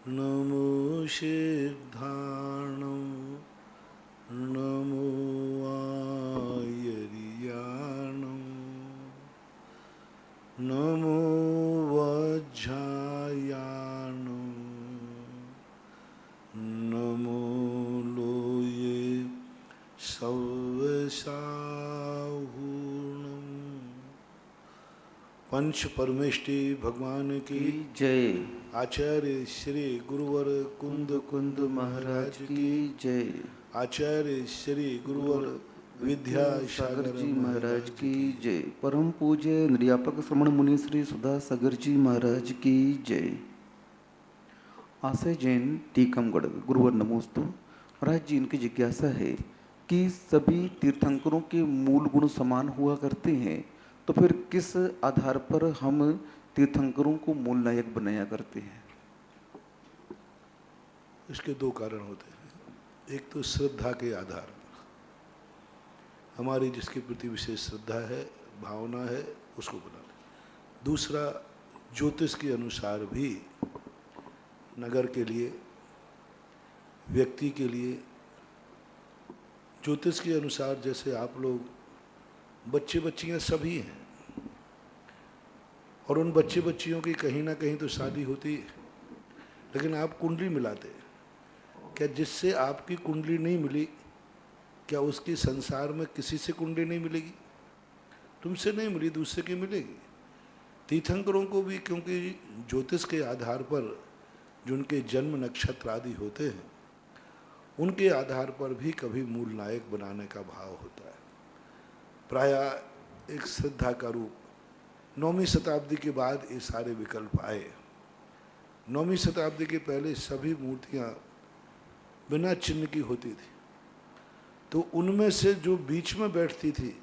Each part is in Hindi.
नमो सिद्धाणं नमो आयर्याणं नमो वज्रायाणं नमो लोये सव्यसाहूणं। पंच परमेष्टि भगवान की जय। आचार्य श्री गुरुवर कुंद कुंद महाराज की जय। आचार्य श्री गुरुवर विद्यासागर जी महाराज की जय। परम पूज्य निर्यापक श्रमण मुनि श्री सुधा सागर जी महाराज की जय। आशय जैन टीकमगढ़। गुरुवर नमोस्तु। महाराज जी, इनकी जिज्ञासा है कि सभी तीर्थंकरों के मूल गुण समान हुआ करते हैं, तो फिर किस आधार पर हम तीर्थंकरों को मूल नायक बनाया करते हैं? इसके दो कारण होते हैं। एक तो श्रद्धा के आधार पर, हमारी जिसके प्रति विशेष श्रद्धा है, भावना है, उसको बना ले। दूसरा, ज्योतिष के अनुसार भी नगर के लिए, व्यक्ति के लिए, ज्योतिष के अनुसार जैसे आप लोग बच्चे बच्चियां सभी हैं और उन बच्चे बच्चियों की कहीं ना कहीं तो शादी होती है, लेकिन आप कुंडली मिलाते, क्या जिससे आपकी कुंडली नहीं मिली, क्या उसकी संसार में किसी से कुंडली नहीं मिलेगी? तुमसे नहीं मिली, दूसरे की मिलेगी। तीर्थंकरों को भी, क्योंकि ज्योतिष के आधार पर जो उनके जन्म नक्षत्र आदि होते हैं, उनके आधार पर भी कभी मूल नायक बनाने का भाव होता है। प्रायः एक श्रद्धा का रूप 9वीं शताब्दी के बाद ये सारे विकल्प आए। 9वीं शताब्दी के पहले सभी मूर्तियाँ बिना चिन्ह की होती थी, तो उनमें से जो बीच में बैठती थी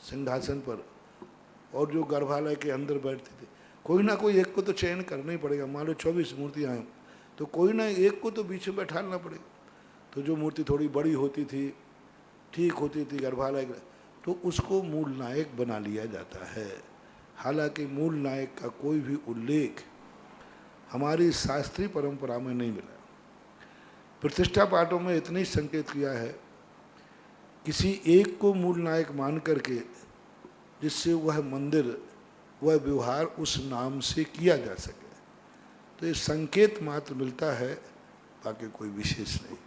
सिंहासन पर और जो गर्भालय के अंदर बैठती थी, कोई ना कोई एक को तो चयन करना ही पड़ेगा। मान लो 24 मूर्तियाँ हैं तो कोई ना एक को तो बीच में बैठाना पड़ेगा। तो जो मूर्ति थोड़ी बड़ी होती थी, ठीक होती थी गर्भालय, तो उसको मूल नायक बना लिया जाता है। हालांकि मूल नायक का कोई भी उल्लेख हमारी शास्त्रीय परंपरा में नहीं मिला। प्रतिष्ठा पाठों में इतना ही संकेत किया है, किसी एक को मूल नायक मान करके जिससे वह मंदिर, वह व्यवहार उस नाम से किया जा सके, तो ये संकेत मात्र मिलता है, बाकी कोई विशेष नहीं।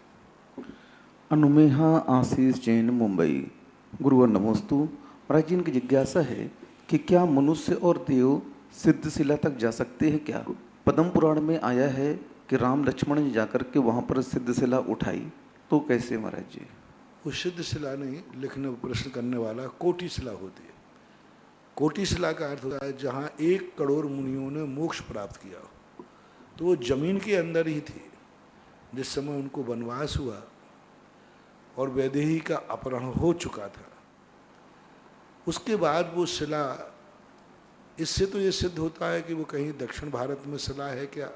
अनुमेहा आशीष जैन मुंबई। गुरुवर नमोस्तु। महाराज जी, इनकी जिज्ञासा है कि क्या मनुष्य और देव सिद्धशिला तक जा सकते हैं क्या? पद्म पुराण में आया है कि राम लक्ष्मण ने जाकर के वहाँ पर सिद्धशिला उठाई, तो कैसे महाराज जी? वो सिद्धशिला नहीं, लिखने प्रश्न करने वाला कोटि शिला होती है। कोटि शिला का अर्थ होता है जहाँ 1 करोड़ मुनियों ने मोक्ष प्राप्त किया हो। तो वो जमीन के अंदर ही थी जिस समय उनको वनवास हुआ और वैदेही का अपहरण हो चुका था। उसके बाद वो शिला, इससे तो ये सिद्ध होता है कि वो कहीं दक्षिण भारत में शिला है क्या,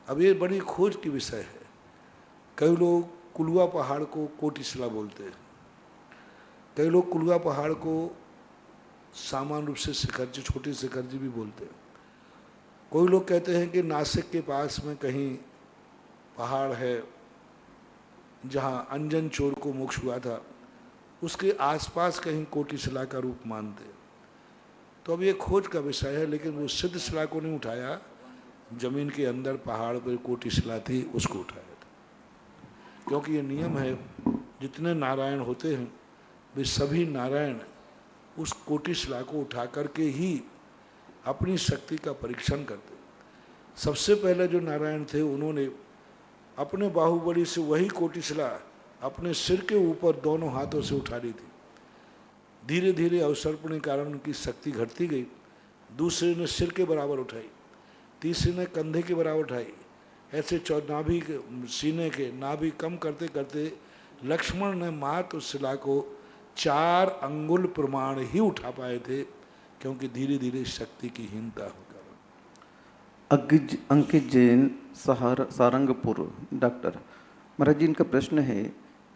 अब ये बड़ी खोज की विषय है। कई लोग कुलवा पहाड़ को कोटि शिला बोलते हैं, कई लोग कुलवा पहाड़ को सामान्य रूप से शिखर जी, छोटी शिखर जी भी बोलते हैं। कोई लोग कहते हैं कि नासिक के पास में कहीं पहाड़ है जहाँ अंजन चोर को मोक्ष हुआ था, उसके आसपास कहीं कोटि शिला का रूप मानते। तो अब ये खोज का विषय है, लेकिन वो सिद्ध शिला को नहीं उठाया, जमीन के अंदर पहाड़ पर कोटि शिला थी उसको उठाया था। क्योंकि ये नियम है, जितने नारायण होते हैं वे सभी नारायण उस कोटि शिला को उठा करके ही अपनी शक्ति का परीक्षण करते। सबसे पहले जो नारायण थे उन्होंने अपने बाहुबली से वही कोटि शिला अपने सिर के ऊपर दोनों हाथों से उठा ली थी। धीरे धीरे अवसर्पण के कारण उनकी शक्ति घटती गई। दूसरे ने सिर के बराबर उठाई, तीसरे ने कंधे के बराबर उठाई, ऐसे नाभि के, सीने के नाभि कम करते करते लक्ष्मण ने मात्र उस शिला को 4 अंगुल प्रमाण ही उठा पाए थे, क्योंकि धीरे धीरे शक्ति की हीनता होकर। अंकित जैन सारंगपुर। डॉक्टर महाराज जी, इनका प्रश्न है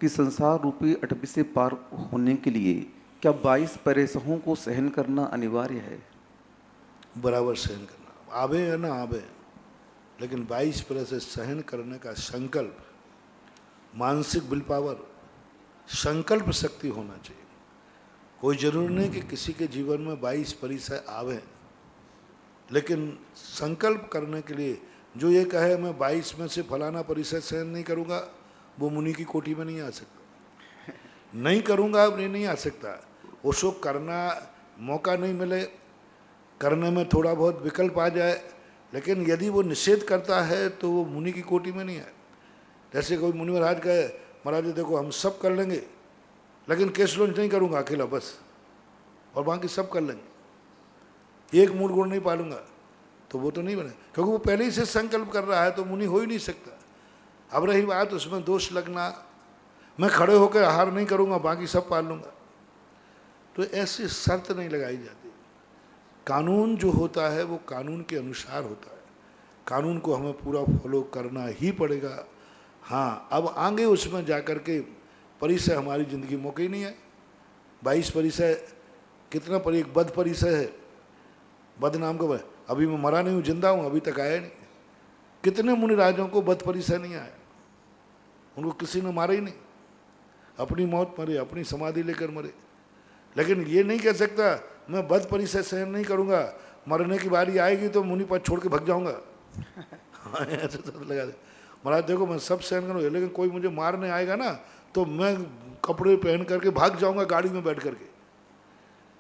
कि संसार रूपी अटपी से पार होने के लिए क्या 22 परेशानियों को सहन करना अनिवार्य है? बराबर सहन करना, आवे या ना आवे, लेकिन 22 बरस से सहन करने का संकल्प, मानसिक विल पावर, संकल्प शक्ति होना चाहिए। कोई जरूरी नहीं कि किसी के जीवन में 22 परिसर आवे, लेकिन संकल्प करने के लिए जो ये कहे मैं 22 में से फलाना परिसर सहन नहीं करूँगा, वो मुनि की कोटि में नहीं आ सकता। नहीं करूँगा अब नहीं आ सकता, उसको करना मौका नहीं मिले, करने में थोड़ा बहुत विकल्प आ जाए, लेकिन यदि वो निषेध करता है तो वो मुनि की कोटि में नहीं है। जैसे कोई मुनि महाराज कहे महाराज देखो हम सब कर लेंगे, लेकिन केश लॉन्च नहीं करूँगा अकेला बस, और बाकी सब कर लेंगे, एक मूल गुण नहीं पालूंगा, तो वो तो नहीं बने, क्योंकि वो पहले ही से संकल्प कर रहा है, तो मुनि हो ही नहीं सकता। अब रही बात उसमें दोष लगना, मैं खड़े होकर आहार नहीं करूँगा बाकी सब पाल लूँगा, तो ऐसी शर्त नहीं लगाई जाती। कानून जो होता है वो कानून के अनुसार होता है, कानून को हमें पूरा फॉलो करना ही पड़ेगा। हाँ, अब आगे उसमें जाकर के परिसय हमारी ज़िंदगी मौके ही नहीं है। 22 परिसय कितना पर एक बद परिसय है, बद नाम का, अभी मैं मरा नहीं हूँ, जिंदा हूँ, अभी तक आया नहीं। कितने मुनि राजों को बद परिसय नहीं आया, उनको किसी ने मारा ही नहीं, अपनी मौत मरे, अपनी समाधि लेकर मरे। लेकिन ये नहीं कह सकता मैं बद परिसय सहन नहीं करूँगा, मरने की बारी आएगी तो मुनि पद छोड़ के भाग जाऊँगा। हाँ, ऐसे तो लगा दे महाराज देखो मैं सब सहन करूँगा, लेकिन कोई मुझे मारने आएगा ना तो मैं कपड़े पहन करके भाग जाऊँगा गाड़ी में बैठ करके।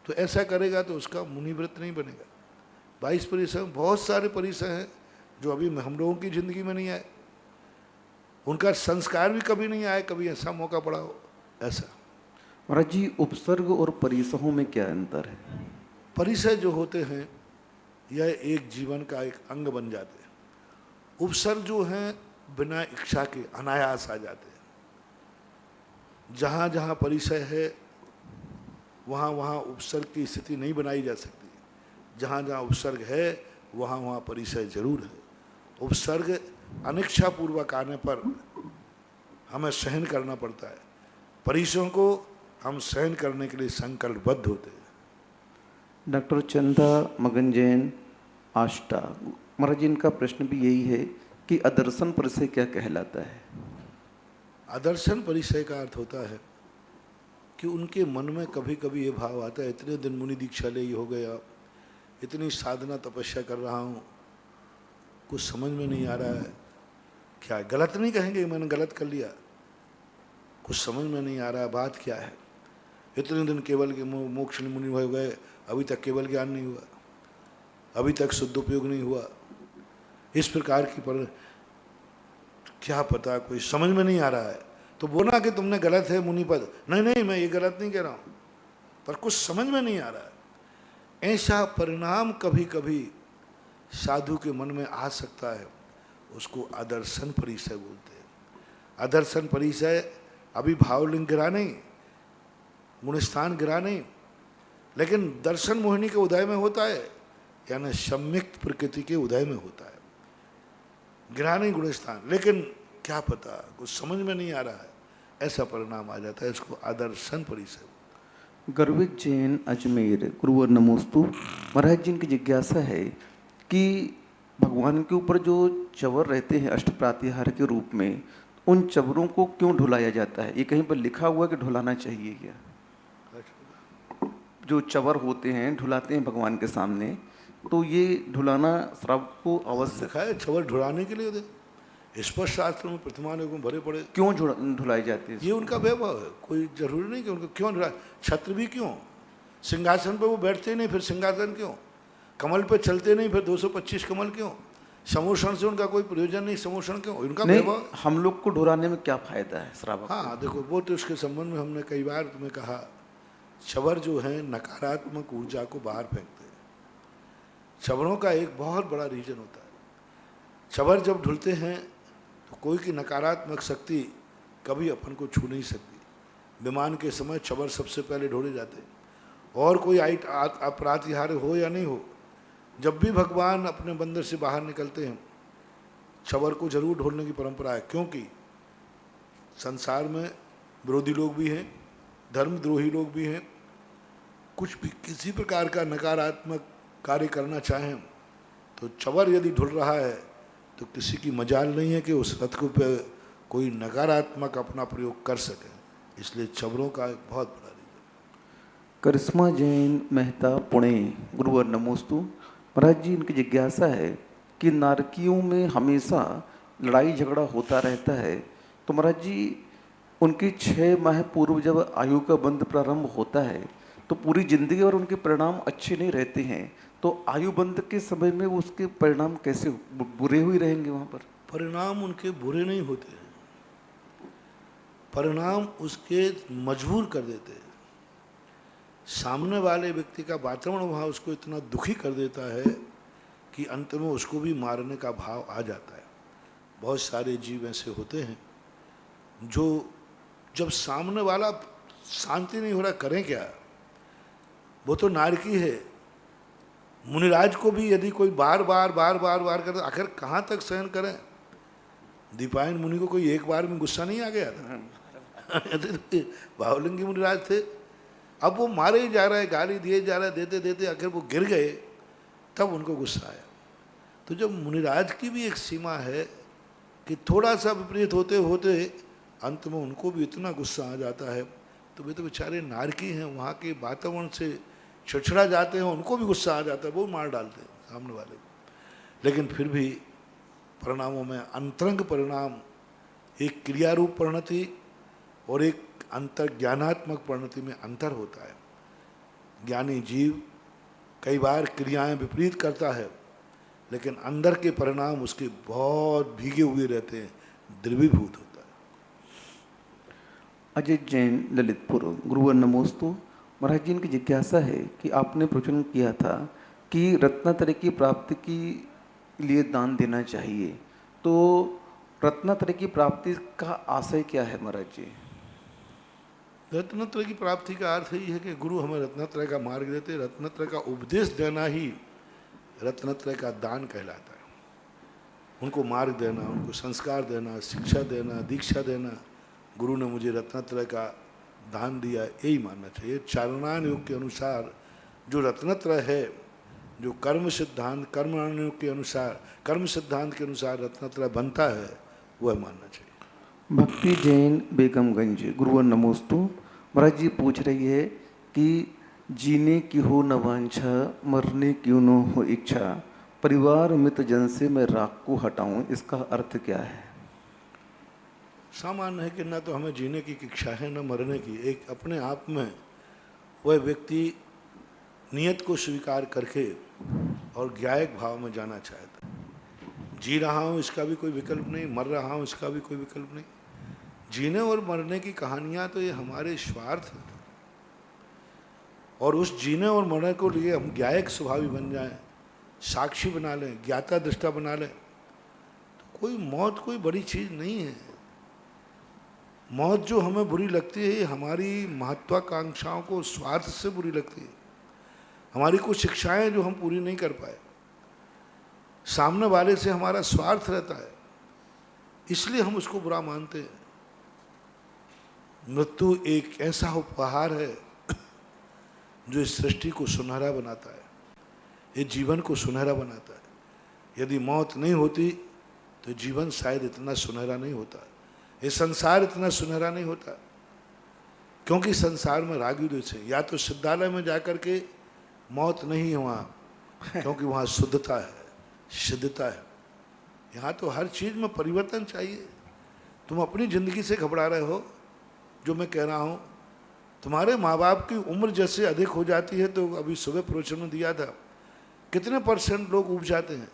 तो ऐसा करेगा तो उसका मुनि व्रत नहीं बनेगा। 22 परिसय बहुत सारे परिसय हैं जो अभी हम लोगों की ज़िंदगी में नहीं आए, उनका संस्कार भी कभी नहीं आए, कभी ऐसा मौका पड़ा हो ऐसा। महाराज जी, उपसर्ग और परिसहों में क्या अंतर है? परिसय जो होते हैं यह एक जीवन का एक अंग बन जाते हैं। उपसर्ग जो हैं बिना इच्छा के अनायास आ जाते हैं। जहाँ जहाँ परिसय है वहाँ वहाँ उपसर्ग की स्थिति नहीं बनाई जा सकती, जहाँ जहाँ उपसर्ग है वहाँ वहाँ परिसय जरूर है। उपसर्ग अनिच्छापूर्वक आने पर हमें सहन करना पड़ता है, परिसयों को हम सहन करने के लिए संकल्पबद्ध होते हैं। डॉक्टर चंदा मगन जैन आष्टा, महाराज जी इनका प्रश्न भी यही है कि अदर्शन परिसय क्या कहलाता है? आदर्शन परिसय का अर्थ होता है कि उनके मन में कभी कभी ये भाव आता है, इतने दिन मुनि दीक्षा ले ही हो गया, इतनी साधना तपस्या कर रहा हूँ, कुछ समझ में नहीं आ रहा है, क्या गलत नहीं कहेंगे मैंने गलत कर लिया, कुछ समझ में नहीं आ रहा है, बात क्या है। इतने दिन केवल के मोक्ष मुनि हो गए, अभी तक केवल ज्ञान नहीं हुआ, अभी तक शुद्धोपयोग नहीं हुआ, इस प्रकार की पर क्या पता, कोई समझ में नहीं आ रहा है। तो बोला कि तुमने गलत है मुनि पद, नहीं नहीं मैं ये गलत नहीं कह रहा हूँ, पर कुछ समझ में नहीं आ रहा है। ऐसा परिणाम कभी कभी साधु के मन में आ सकता है, उसको आदर्शन परिसय बोलते हैं। आदर्शन परिसय अभी भावलिंग गिरा नहीं, गुणस्थान गिरा नहीं, लेकिन दर्शन मोहिनी के उदय में होता है, यानी सम्यक प्रकृति के उदय में होता है, गिरा नहीं गुणस्थान, लेकिन क्या पता कुछ समझ में नहीं आ रहा है, ऐसा परिणाम आ जाता है, इसको आदर्शन परिसय। गर्वित जैन अजमेर, गुरुवर नमोस्तु। महाराज जी इनकी जिज्ञासा है कि भगवान के ऊपर जो चवर रहते हैं अष्ट प्रातिहार के रूप में, उन चवरों को क्यों ढुलाया जाता है? ये कहीं पर लिखा हुआ है कि ढुलाना चाहिए क्या? जो चवर होते हैं ढुलाते हैं भगवान के सामने, तो ये ढुलाना श्रावक को आवश्यक लिखा है चवर ढुलाने के लिए, स्पष्ट शास्त्र में प्रतिमान में भरे पड़े। क्यों ढुलाई जाती है? ये उनका वैभव है, कोई जरूरी नहीं कि उनको क्यों ढुला। छत्र भी क्यों, सिंहासन पे वो बैठते ही नहीं फिर सिंहासन क्यों, कमल पे चलते नहीं फिर 225 कमल क्यों, समोषण से उनका कोई प्रयोजन नहीं, समोषण क्यों, उनका वैभव। हम लोग को ढुलाने में क्या फायदा है श्रावक? हाँ देखो, वो तो उसके संबंध में हमने कई बार तुम्हें कहा, चवर जो है नकारात्मक ऊर्जा को बाहर फेंकते हैं। चवरों का एक बहुत बड़ा रीजन होता है, चवर जब ढुलते हैं तो कोई की नकारात्मक शक्ति कभी अपन को छू नहीं सकती। विमान के समय चवर सबसे पहले ढोले जाते हैं, और कोई अपराधिहार हो या नहीं हो, जब भी भगवान अपने मंदिर से बाहर निकलते हैं चवर को जरूर ढोलने की परंपरा है, क्योंकि संसार में विरोधी लोग भी हैं, धर्मद्रोही लोग भी हैं, कुछ भी किसी प्रकार का नकारात्मक कार्य करना चाहें तो चवर यदि ढुल रहा है तो किसी की मजाल नहीं है कि उस रथ को पे कोई नकारात्मक अपना प्रयोग कर सके। इसलिए चवरों का एक बहुत बड़ा रीजन। करिश्मा जैन मेहता पुणे, गुरुवर नमोस्तु। महाराज जी, इनकी जिज्ञासा है कि नारकियों में हमेशा लड़ाई झगड़ा होता रहता है, तो महाराज जी उनके 6 माह पूर्व जब आयु का बंध प्रारंभ होता है तो पूरी जिंदगी और उनके परिणाम अच्छे नहीं रहते हैं, तो आयु बंध के समय में उसके परिणाम कैसे बुरे हुए रहेंगे वहाँ पर? परिणाम उनके बुरे नहीं होते हैं, परिणाम उसके मजबूर कर देते हैं। सामने वाले व्यक्ति का वातावरण वहाँ उसको इतना दुखी कर देता है कि अंत में उसको भी मारने का भाव आ जाता है। बहुत सारे जीव ऐसे होते हैं जो जब सामने वाला शांति नहीं हो रहा, करें क्या? वो तो नारकी है। मुनिराज को भी यदि कोई बार बार करता, आखिर कहाँ तक सहन करें? दीपायन मुनि को कोई एक बार में गुस्सा नहीं आ गया था? भावलिंगी मुनिराज थे, अब वो मारे ही जा रहा है, गाली दिए जा रहा है, देते देते आखिर वो गिर गए, तब उनको गुस्सा आया। तो जब मुनिराज की भी एक सीमा है कि थोड़ा सा विपरीत होते होते अंत में उनको भी इतना गुस्सा आ जाता है, तो वे तो बेचारे नारकी हैं, वहाँ के वातावरण से छिड़छिड़ा जाते हैं, उनको भी गुस्सा आ जाता है, वो मार डालते हैं सामने वाले को। लेकिन फिर भी परिणामों में अंतरंग परिणाम, एक क्रियारूप परिणति और एक अंतर ज्ञानात्मक परिणति में अंतर होता है। ज्ञानी जीव कई बार क्रियाएं विपरीत करता है, लेकिन अंदर के परिणाम उसके बहुत भीगे हुए रहते हैं, द्रवीभूत होता है। अजय जैन ललितपुर, गुरुवर नमोस्तु। महाराज जी, इनकी जिज्ञासा है कि आपने प्रवचन किया था कि रत्नात्रय की प्राप्ति के लिए दान देना चाहिए, तो रत्नात्रय की प्राप्ति का आशय क्या है महाराज जी? रत्नत्रय की प्राप्ति का अर्थ ही है कि गुरु हमें रत्नत्रय का मार्ग देते, रत्नत्रय का उपदेश देना ही रत्नत्रय का दान कहलाता है। उनको मार्ग देना, उनको संस्कार देना, शिक्षा देना, दीक्षा देना, गुरु ने मुझे रत्नत्रय का दान दिया, यही मानना चाहिए। चारणान योग के अनुसार जो रत्नत्रय है, जो कर्म सिद्धांत कर्माण योग के अनुसार, कर्म सिद्धांत के अनुसार रत्नत्रय बनता है, वह मानना चाहिए। भक्ति जैन बेगमगंज, गुरुवर नमोस्तु। महाराज जी पूछ रही है कि जीने की हो न वांछा, मरने क्यों न हो इच्छा, परिवार मित्र जन से मैं राग को हटाऊं, इसका अर्थ क्या है? सामान्य है कि न तो हमें जीने की इच्छा है न मरने की। एक अपने आप में वह व्यक्ति नियत को स्वीकार करके और ज्ञायक भाव में जाना चाहता है। जी रहा हूँ इसका भी कोई विकल्प नहीं, मर रहा हूँ इसका भी कोई विकल्प नहीं। जीने और मरने की कहानियाँ तो ये हमारे स्वार्थ हैं, और उस जीने और मरने को लिए हम ज्ञायक स्वभावी बन जाएं, साक्षी बना लें, ज्ञाता दृष्टा बना लें, तो कोई मौत कोई बड़ी चीज़ नहीं है। मौत जो हमें बुरी लगती है, हमारी महत्वाकांक्षाओं को स्वार्थ से बुरी लगती है। हमारी कुछ शिक्षाएं जो हम पूरी नहीं कर पाए, सामने वाले से हमारा स्वार्थ रहता है, इसलिए हम उसको बुरा मानते हैं। मृत्यु एक ऐसा उपहार है जो इस सृष्टि को सुनहरा बनाता है, ये जीवन को सुनहरा बनाता है। यदि मौत नहीं होती तो जीवन शायद इतना सुनहरा नहीं होता, ये संसार इतना सुनहरा नहीं होता। क्योंकि संसार में रागी द्वेष है। या तो सिद्धालय में जाकर के मौत नहीं है वहाँ, क्योंकि वहाँ शुद्धता है, सिद्धता है। यहाँ तो हर चीज़ में परिवर्तन चाहिए। तुम अपनी ज़िंदगी से घबरा रहे हो, जो मैं कह रहा हूँ, तुम्हारे माँ बाप की उम्र जैसे अधिक हो जाती है, तो अभी सुबह प्रवचन में दिया था, कितने % लोग उब जाते हैं,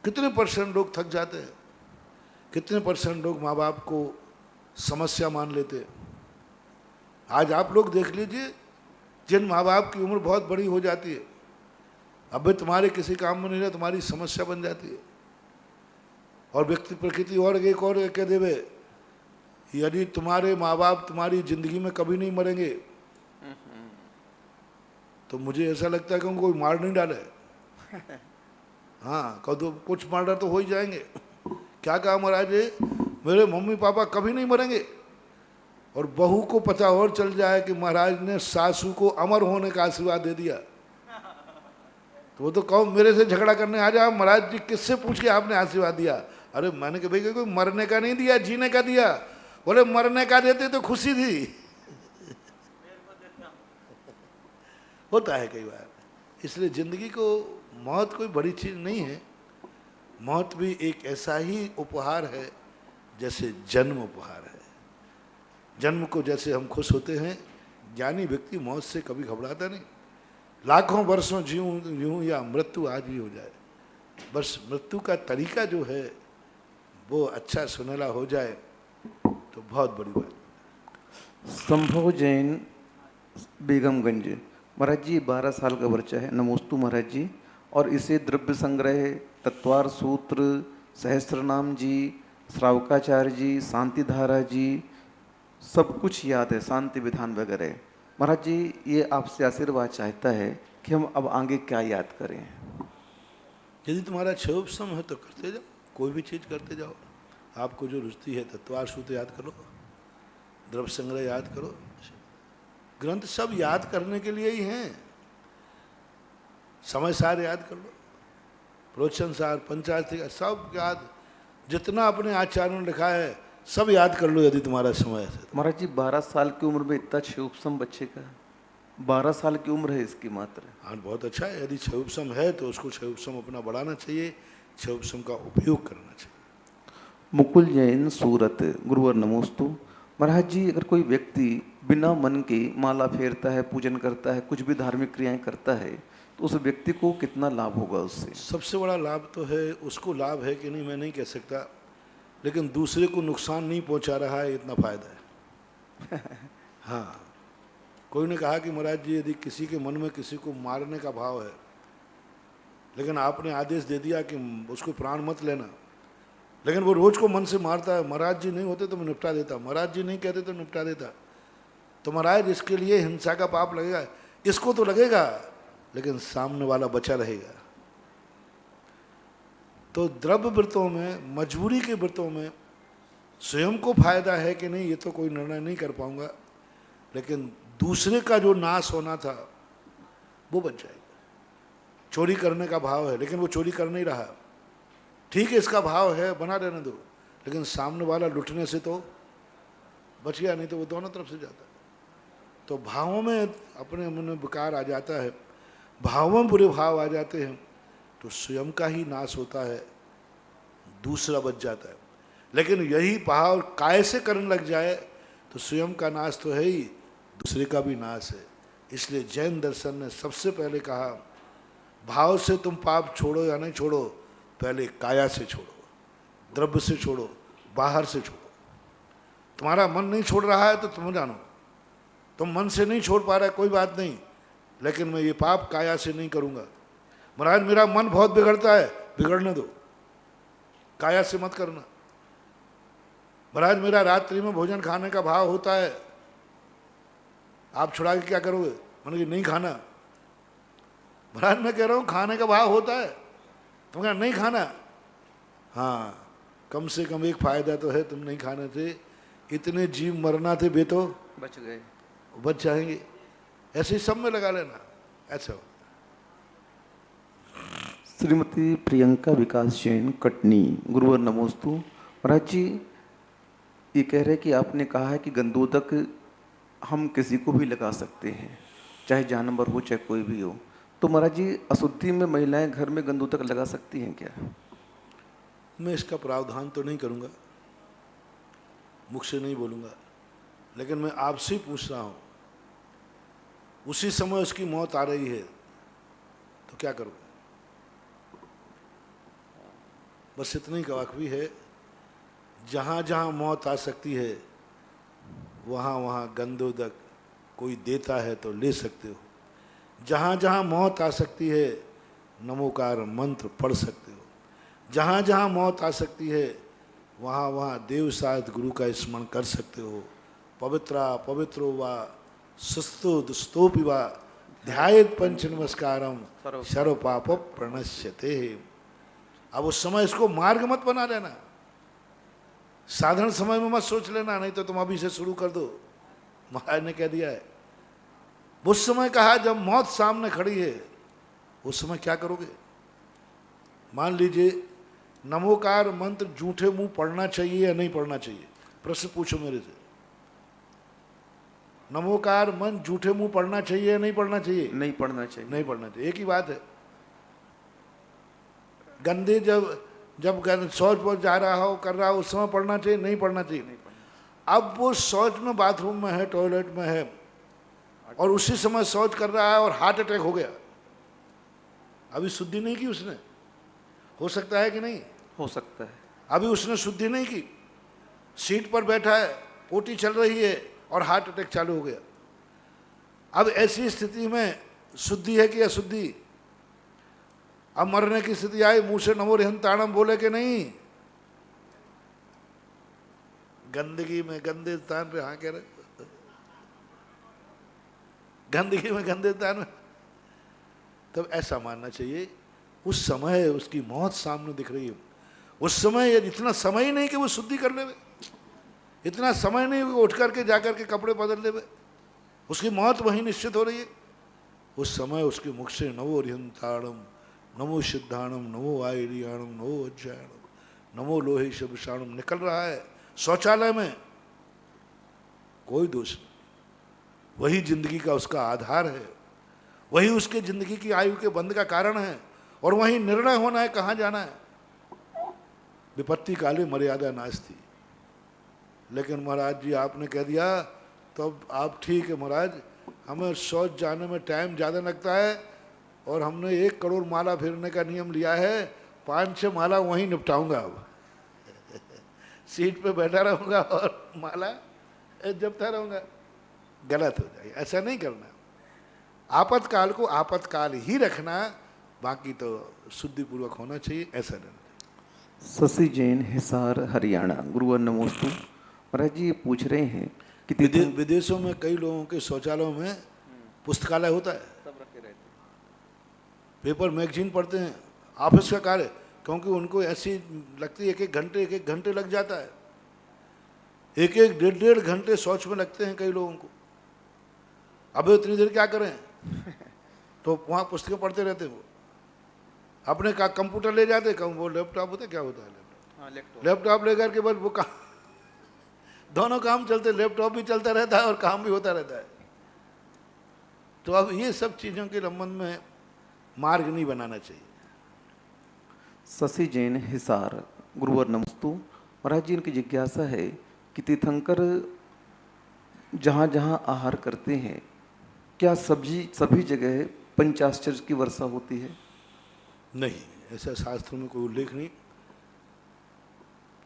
कितने % लोग थक जाते हैं, कितने % लोग माँ बाप को समस्या मान लेते हैं। आज आप लोग देख लीजिए, जिन माँ बाप की उम्र बहुत बड़ी हो जाती है, अब भी तुम्हारे किसी काम में नहीं रहे, तुम्हारी समस्या बन जाती है। और व्यक्ति प्रकृति और एक और कह देवे, यदि तुम्हारे माँ बाप तुम्हारी जिंदगी में कभी नहीं मरेंगे, तो मुझे ऐसा लगता है कि उनको कोई मार नहीं डाले। हाँ, कहो तो कुछ मर्डर तो हो ही जाएंगे। क्या कहा महाराज, मेरे मम्मी पापा कभी नहीं मरेंगे, और बहू को पता और चल जाए कि महाराज ने सासू को अमर होने का आशीर्वाद दे दिया, तो वो तो कहो मेरे से झगड़ा करने आ जाओ, महाराज जी किससे पूछ के आपने आशीर्वाद दिया? अरे मैंने कहा भाई कोई मरने का नहीं दिया, जीने का दिया। बोले मरने का देते तो खुशी थी। होता है कई बार। इसलिए जिंदगी को, मौत कोई बड़ी चीज नहीं है। मौत भी एक ऐसा ही उपहार है जैसे जन्म उपहार है। जन्म को जैसे हम खुश होते हैं, ज्ञानी व्यक्ति मौत से कभी घबराता नहीं। लाखों वर्षों जीऊं या मृत्यु आज ही हो जाए, बस मृत्यु का तरीका जो है वो अच्छा सुनहला हो जाए तो बहुत बड़ी बात। संभव जैन बेगमगंज, महाराज जी 12 साल का बच्चा है, नमोस्तु महाराज जी। और इसे द्रव्य संग्रह, तत्वार सूत्र, सहस्त्रनाम जी, श्रावकाचार्य जी, शांतिधारा जी, सब कुछ याद है, शांति विधान वगैरह। महाराज जी ये आपसे आशीर्वाद चाहता है कि हम अब आगे क्या याद करें। यदि तुम्हारा क्षयोपशम है तो करते जाओ, कोई भी चीज़ करते जाओ। आपको जो रुचि है, तत्वार सूत्र याद करो, द्रव्य संग्रह याद करो। ग्रंथ सब याद करने के लिए ही हैं। समय सार याद कर लो, प्रोचन सार, पंचायत सब याद, जितना अपने आचार्यों ने लिखा है सब याद कर लो यदि तुम्हारा समय है। महाराज जी 12 साल की उम्र में इतना क्षयोपशम बच्चे का, 12 साल की उम्र है इसकी मात्र। हाँ बहुत अच्छा है। यदि क्षयोपशम है तो उसको क्षयोपशम अपना बढ़ाना चाहिए, क्षयोपशम का उपयोग करना चाहिए। मुकुल जैन सूरत, गुरुवर नमोस्तु। महाराज जी अगर कोई व्यक्ति बिना मन के माला फेरता है, पूजन करता है, कुछ भी धार्मिक क्रियाएं करता है, तो उस व्यक्ति को कितना लाभ होगा उससे? सबसे बड़ा लाभ तो है, उसको लाभ है कि नहीं मैं नहीं कह सकता, लेकिन दूसरे को नुकसान नहीं पहुंचा रहा है, इतना फायदा है। हाँ, कोई ने कहा कि महाराज जी यदि किसी के मन में किसी को मारने का भाव है, लेकिन आपने आदेश दे दिया कि उसको प्राण मत लेना, लेकिन वो रोज को मन से मारता है, महाराज जी नहीं होते तो मैं निपटा देता, महाराज जी नहीं कहते तो निपटा देता, तो महाराज इसके लिए हिंसा का पाप लगेगा। इसको तो लगेगा, लेकिन सामने वाला बचा रहेगा। तो द्रव्य व्रतों में, मजबूरी के व्रतों में स्वयं को फायदा है कि नहीं ये तो कोई निर्णय नहीं कर पाऊंगा, लेकिन दूसरे का जो नाश होना था वो बच जाएगा। चोरी करने का भाव है लेकिन वो चोरी कर नहीं रहा, ठीक है इसका भाव है, बना रहने दो, लेकिन सामने वाला लुटने से तो बच गया, नहीं तो वो दोनों तरफ से जाता है। तो भावों में अपने मन में विकार आ जाता है, भावों में बुरे भाव आ जाते हैं तो स्वयं का ही नाश होता है, दूसरा बच जाता है। लेकिन यही भाव काय से करने लग जाए तो स्वयं का नाश तो है ही, दूसरे का भी नाश है। इसलिए जैन दर्शन ने सबसे पहले कहा भाव से तुम पाप छोड़ो या नहीं छोड़ो, पहले काया से छोड़ो, द्रव्य से छोड़ो, बाहर से छोड़ो। तुम्हारा मन नहीं छोड़ रहा है तो तुम जानो, तुम मन से नहीं छोड़ पा रहे कोई बात नहीं, लेकिन मैं ये पाप काया से नहीं करूँगा। महाराज मेरा मन बहुत बिगड़ता है, बिगड़ने दो, काया से मत करना। महाराज मेरा रात्रि में भोजन खाने का भाव होता है, आप छुड़ा के क्या करोगे? मैंने कहा नहीं खाना। महाराज मैं कह रहा हूँ खाने का भाव होता है, तुम कहा नहीं खाना। हाँ कम से कम एक फायदा तो है, तुम नहीं खाने थे, इतने जीव मरना थे बे तो बच गए, बच जाएंगे। ऐसे ही सब में लगा लेना, ऐसा हो। श्रीमती प्रियंका विकास जैन कटनी, गुरुवर नमोस्तु। महाराज जी ये कह रहे कि आपने कहा है कि गंदोदक हम किसी को भी लगा सकते हैं, चाहे जानवर हो चाहे कोई भी हो, तो महाराज जी अशुद्धि में महिलाएं घर में गंदोदक लगा सकती हैं क्या? मैं इसका प्रावधान तो नहीं करूँगा, मुख से नहीं बोलूँगा, लेकिन मैं आपसे पूछ रहा हूँ, उसी समय उसकी मौत आ रही है तो क्या करोगे? बस इतनी वाकफी है, जहाँ जहाँ मौत आ सकती है वहाँ वहाँ गंदोदक कोई देता है तो ले सकते हो। जहाँ जहाँ मौत आ सकती है नमोकार मंत्र पढ़ सकते हो। जहाँ जहाँ मौत आ सकती है वहाँ वहाँ देव साध गुरु का स्मरण कर सकते हो। पवित्रा पवित्रो वा सुस्तो दुस्तोपि वा ध्यायेत पंच नमस्कारम सर्व पाप प्रणश्यते। अब उस समय इसको मार्ग मत बना लेना, साधारण समय में मत सोच लेना, नहीं तो तुम अभी से शुरू कर दो। महाराज ने कह दिया है, उस समय कहा जब मौत सामने खड़ी है उस समय क्या करोगे? मान लीजिए नमोकार मंत्र झूठे मुंह पढ़ना चाहिए या नहीं पढ़ना चाहिए? प्रश्न पूछो मेरे से। नमोकार मंत्र झूठे मुंह पढ़ना चाहिए या नहीं पढ़ना चाहिए? नहीं पढ़ना चाहिए। नहीं पढ़ना चाहिए, एक ही बात है। गंदे जब शौच वौच जा रहा हो, कर रहा हो, उस समय पढ़ना चाहिए नहीं पढ़ना चाहिए? नहीं पढ़ना। अब वो शौच में बाथरूम में है, टॉयलेट में है, और उसी समय शौच कर रहा है और हार्ट अटैक हो गया, अभी शुद्धि नहीं की उसने? हो सकता है कि नहीं? हो सकता है। अभी उसने शुद्धि नहीं की, सीट पर बैठा है, पोटी चल रही है और हार्ट अटैक चालू हो गया। अब ऐसी स्थिति में शुद्धि है कि अशुद्धि? अब मरने की स्थिति आई, मुंह से नमो रहंताणम बोले कि नहीं? गंदगी में गंदे स्थान पे हाँ कह रहे, गंदगी में गंदे स्थान में। तब ऐसा मानना चाहिए उस समय उसकी मौत सामने दिख रही है, उस समय इतना समय ही नहीं कि वो शुद्धि कर ले, इतना समय नहीं वो उठ करके जाकर के कपड़े बदल ले, उसकी मौत वहीं निश्चित हो रही है। उस समय उसके मुख से नमो रहंताणम, नमो सिद्धाणम, नमो आयरियाणम, नमो अज्जायणम, नमो लोहे शब्षाणम निकल रहा है शौचालय में, कोई दोष नहीं। वही जिंदगी का उसका आधार है, वही उसके जिंदगी की आयु के बंद का कारण है, और वही निर्णय होना है कहाँ जाना है। विपत्ति काले मर्यादा नास्ती। लेकिन महाराज जी आपने कह दिया तो अब आप ठीक है महाराज, हमें शौच जाने में टाइम ज़्यादा लगता है और हमने 1 करोड़ माला फेरने का नियम लिया है, 5-6 माला वहीं निपटाऊंगा, अब सीट पे बैठा रहूंगा और माला जपता रहूंगा। गलत हो जाएगा, ऐसा नहीं करना। आपातकाल को आपातकाल ही रखना, बाकी तो शुद्धिपूर्वक होना चाहिए, ऐसा नहीं। शशि जैन, हिसार, हरियाणा। गुरुवर नमोस्तु। महाराज जी ये पूछ रहे हैं कि विदेशों में कई लोगों के शौचालयों में पुस्तकालय होता है, सब रखे रहते हैं, पेपर मैगजीन पढ़ते हैं, ऑफिस का कार्य, क्योंकि उनको ऐसी लगती है एक एक घंटे लग जाता है, एक डेढ़ घंटे शौच में लगते हैं कई लोगों को। अब इतनी देर क्या करें तो वहाँ पुस्तकें पढ़ते रहते हैं। वो अपने का कंप्यूटर ले जाते, वो लैपटॉप होता है, क्या होता है लैपटॉप लेकर के बस वो काम, दोनों काम चलते, लैपटॉप भी चलता रहता है और काम भी होता रहता है। तो अब ये सब चीज़ों के संबंध में मार्ग नहीं बनाना चाहिए। शशि जैन, हिसार। गुरुवर नमस्तु। महाराज जी इनकी जिज्ञासा है कि तीर्थंकर जहाँ जहाँ आहार करते हैं, क्या सभी जगह पंचाश्चर्य की वर्षा होती है? नहीं, ऐसा शास्त्र में कोई उल्लेख नहीं।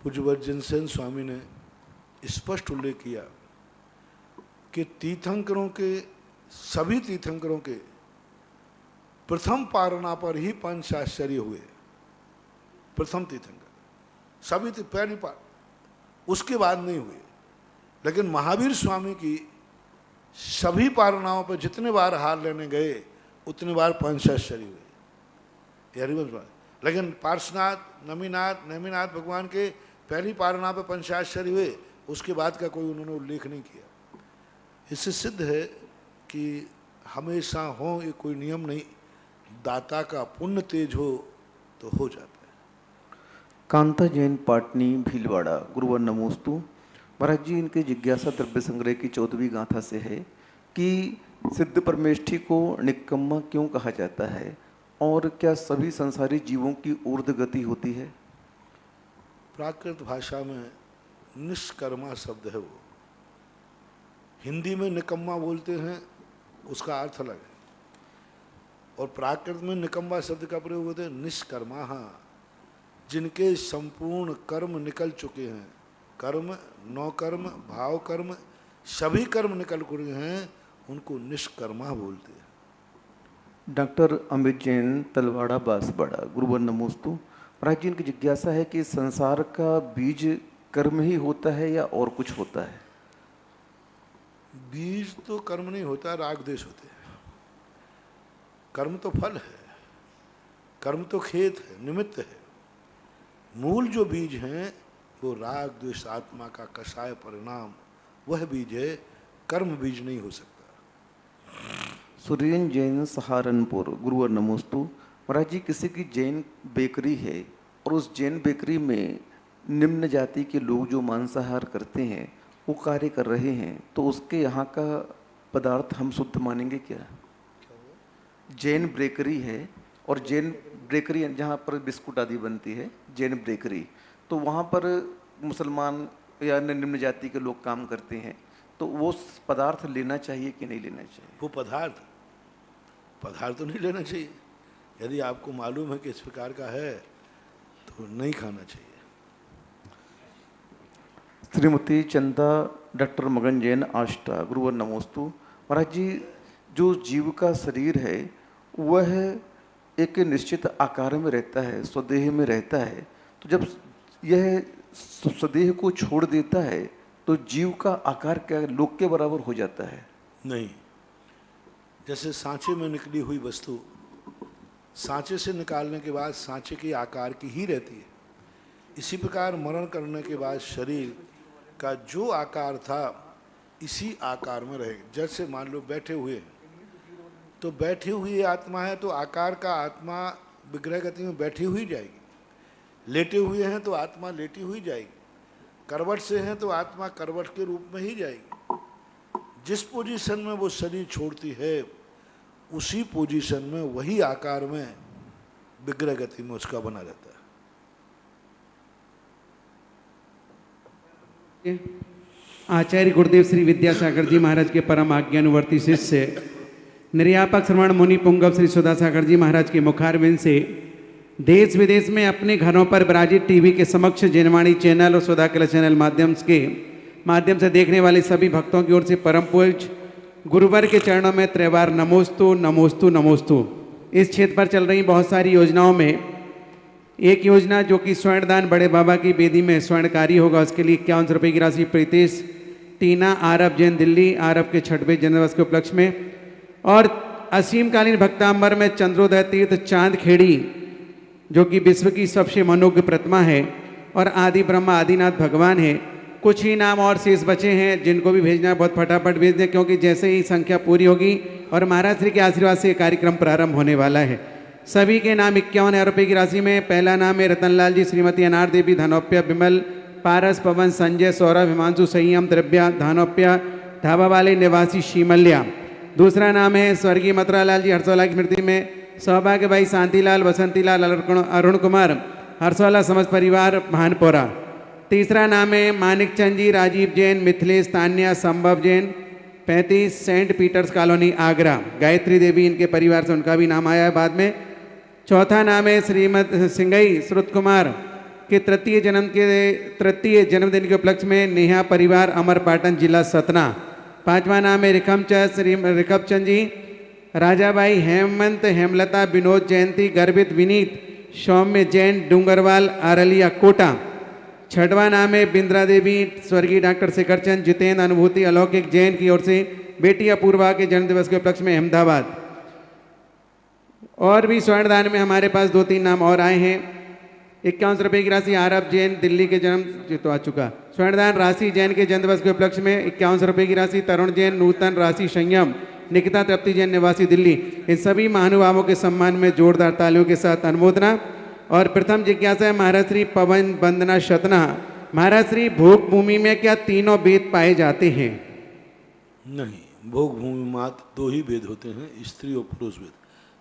पूज्य वज्रसेन स्वामी ने स्पष्ट उल्लेख किया कि तीर्थंकरों के, सभी तीर्थंकरों के प्रथम पारणा पर ही पंचाश्चर्य हुए। प्रथम तीर्थंकर सभी पहली पार, उसके बाद नहीं हुए। लेकिन महावीर स्वामी की सभी पारणाओं पर जितने बार हार लेने गए उतने बार पंचाश्चर्य हुए, हरिवंश बात। लेकिन पार्श्वनाथ, नेमिनाथ भगवान के पहली पारणा पर पंचाश्चर्य हुए, उसके बाद का कोई उन्होंने उल्लेख नहीं किया। इससे सिद्ध है कि हमेशा हो ये कोई नियम नहीं, दाता का पुण्य तेज हो तो हो जाता है। कांता जैन, पाटनी, भीलवाड़ा। गुरुवर नमोस्तु। महाराज जी इनके जिज्ञासा द्रव्य संग्रह की 14वीं गाथा से है कि सिद्ध परमेष्ठी को निकम्मा क्यों कहा जाता है, और क्या सभी संसारी जीवों की ऊर्ध्व गति होती है? प्राकृत भाषा में निष्कर्मा शब्द है, वो हिंदी में निकम्मा बोलते हैं, उसका अर्थ अलग है, और प्राकृत में निकम्मा शब्द का प्रयोग होता है निष्कर्मा, जिनके संपूर्ण कर्म निकल चुके हैं, कर्म, नौ कर्म, भाव कर्म, सभी कर्म निकल चुके हैं, उनको निष्कर्मा बोलते हैं। डॉक्टर अमित जैन, तलवाड़ा, बांसवाड़ा। गुरुवर नमोस्तु। महाराज जी इनकी जिज्ञासा है कि संसार का बीज कर्म ही होता है या और कुछ होता है? बीज तो कर्म नहीं होता, राग द्वेष होते हैं। कर्म तो फल है, कर्म तो खेत है, निमित्त है। मूल जो बीज हैं वो राग द्वेष आत्मा का कषाय परिणाम, वह बीज है, कर्म बीज नहीं हो सकता। सुरेन जैन सहारनपुर, गुरुवर नमोस्तु। महाराज जी, किसी की जैन बेकरी है और उस जैन बेकरी में निम्न जाति के लोग जो मांसाहार करते हैं वो कार्य कर रहे हैं, तो उसके यहाँ का पदार्थ हम शुद्ध मानेंगे क्या? जैन बेकरी है और जैन बेकरी जहाँ पर बिस्कुट आदि बनती है, जैन बेकरी, तो वहाँ पर मुसलमान या निम्न जाति के लोग काम करते हैं, तो वो पदार्थ लेना चाहिए कि नहीं लेना चाहिए? वो पदार्थ तो नहीं लेना चाहिए। यदि आपको मालूम है कि इस प्रकार का है तो नहीं खाना चाहिए। श्रीमती चंदा डॉक्टर मगन जैन आष्टा, गुरुवर नमोस्तु। महाराज जी, जो जीव का शरीर है वह एक निश्चित आकार में रहता है, स्वदेह में रहता है, तो जब यह स्वदेह को छोड़ देता है तो जीव का आकार क्या लोक के बराबर हो जाता है? नहीं, जैसे सांचे में निकली हुई वस्तु सांचे से निकालने के बाद सांचे के आकार की ही रहती है, इसी प्रकार मरण करने के बाद शरीर का जो आकार था इसी आकार में रहेगा। जैसे मान लो बैठे हुए हैं तो बैठी हुई आत्मा है तो आकार का आत्मा विग्रह गति में बैठी हुई जाएगी, लेटे हुए हैं तो आत्मा लेटी हुई जाएगी, करवट से हैं तो आत्मा करवट के रूप में ही जाएगी। जिस पोजीशन में वो शरीर छोड़ती है उसी पोजीशन में वही आकार में विग्रह गति में उसका बना रहता है। आचार्य गुरुदेव श्री विद्यासागर जी महाराज के परम आज्ञानुवर्ती शिष्य निर्यापक श्रवण मुनि पुंगव श्री सुधासागर जी महाराज के मुखारविंद से देश विदेश में अपने घरों पर विराजित टीवी के समक्ष जनवाणी चैनल और सुधा कला चैनल माध्यम से देखने वाले सभी भक्तों की ओर से परम पूज्य गुरुवर के चरणों में त्रैवार नमोस्तु नमोस्तु नमोस्तु। इस क्षेत्र पर चल रही बहुत सारी योजनाओं में एक योजना जो कि स्वर्णदान बड़े बाबा की बेदी में स्वर्णकारी होगा, उसके लिए 51 रुपये की राशि प्रीतिश टीना आरब जैन दिल्ली आरब के 6वें जन्मदिवस के उपलक्ष्य में, और असीमकालीन भक्तांबर में चंद्रोदय तीर्थ चांद खेड़ी जो कि विश्व की सबसे मनोज्ञ प्रतिमा है और आदि ब्रह्मा आदिनाथ भगवान है। कुछ ही नाम और शेष बचे हैं जिनको भी भेजना है, बहुत फटाफट भेज दें, क्योंकि जैसे ही संख्या पूरी होगी और महाराज श्री के आशीर्वाद से कार्यक्रम प्रारंभ होने वाला है। सभी के नाम 51,000 रुपये की राशि में। पहला नाम है रतनलाल जी, श्रीमती अनार देवी, धनोप्या विमल, पारस पवन, संजय, सौरभ, हिमांशु, संयम, द्रव्या, धानोप्या, ढाबा वाले निवासी शीमल्या। दूसरा नाम है स्वर्गीय मथुरालाल जी, हरसौला की स्मृति में। सौभाग्य भाई, शांतिलाल, बसंतीलाल, अरुण कुमार, हरसौला समस्त परिवार, भानपोरा। तीसरा नाम है Manik Chand ji, Rajiv Jain, Mithilesh, Tanya, Sambhav Jain, 35 Saint Peter's Colony Agra. Gayatri Devi इनके परिवार से, उनका भी नाम आया है बाद में। चौथा नाम है श्रीमद सिंगई श्रुत कुमार के तृतीय जन्मदिन के उपलक्ष्य में नेहा परिवार, अमर पाटन, जिला सतना। पांचवा नाम है रिकब चंद जी, राजाबाई, हेमंत, हेमलता, विनोद, जयंती, गर्भित, विनीत, सौम्य जैन, डूंगरवाल, अरलिया, कोटा। छठवां नाम है बिंद्रा देवी, स्वर्गीय डॉक्टर शेखर चंद, जितेंद्र, अनुभूति, अलौकिक जैन की ओर से बेटी अपूर्वा के जन्मदिवस के उपलक्ष्य में अहमदाबाद। और भी स्वर्णदान में हमारे पास 2-3 नाम और आए हैं। 51 रुपये की राशि आरब जैन, दिल्ली के जन्म तो आ चुका। स्वर्णदान राशि जैन के जन्मदिवस के उपलक्ष्य में 51 रुपये की राशि तरुण जैन, नूतन राशि संयम, निकिता तृप्ति जैन निवासी दिल्ली। इन सभी महानुभावों के सम्मान में जोरदार तालियों के साथ अनुमोदना। और प्रथम जिज्ञासा है महाराज श्री पवन वंदना शतना, महाराज श्री भोग भूमि में क्या तीनों वेद पाए जाते हैं? नहीं, भोग भूमि मात्र 2 ही वेद होते हैं, स्त्री और पुरुष वेद।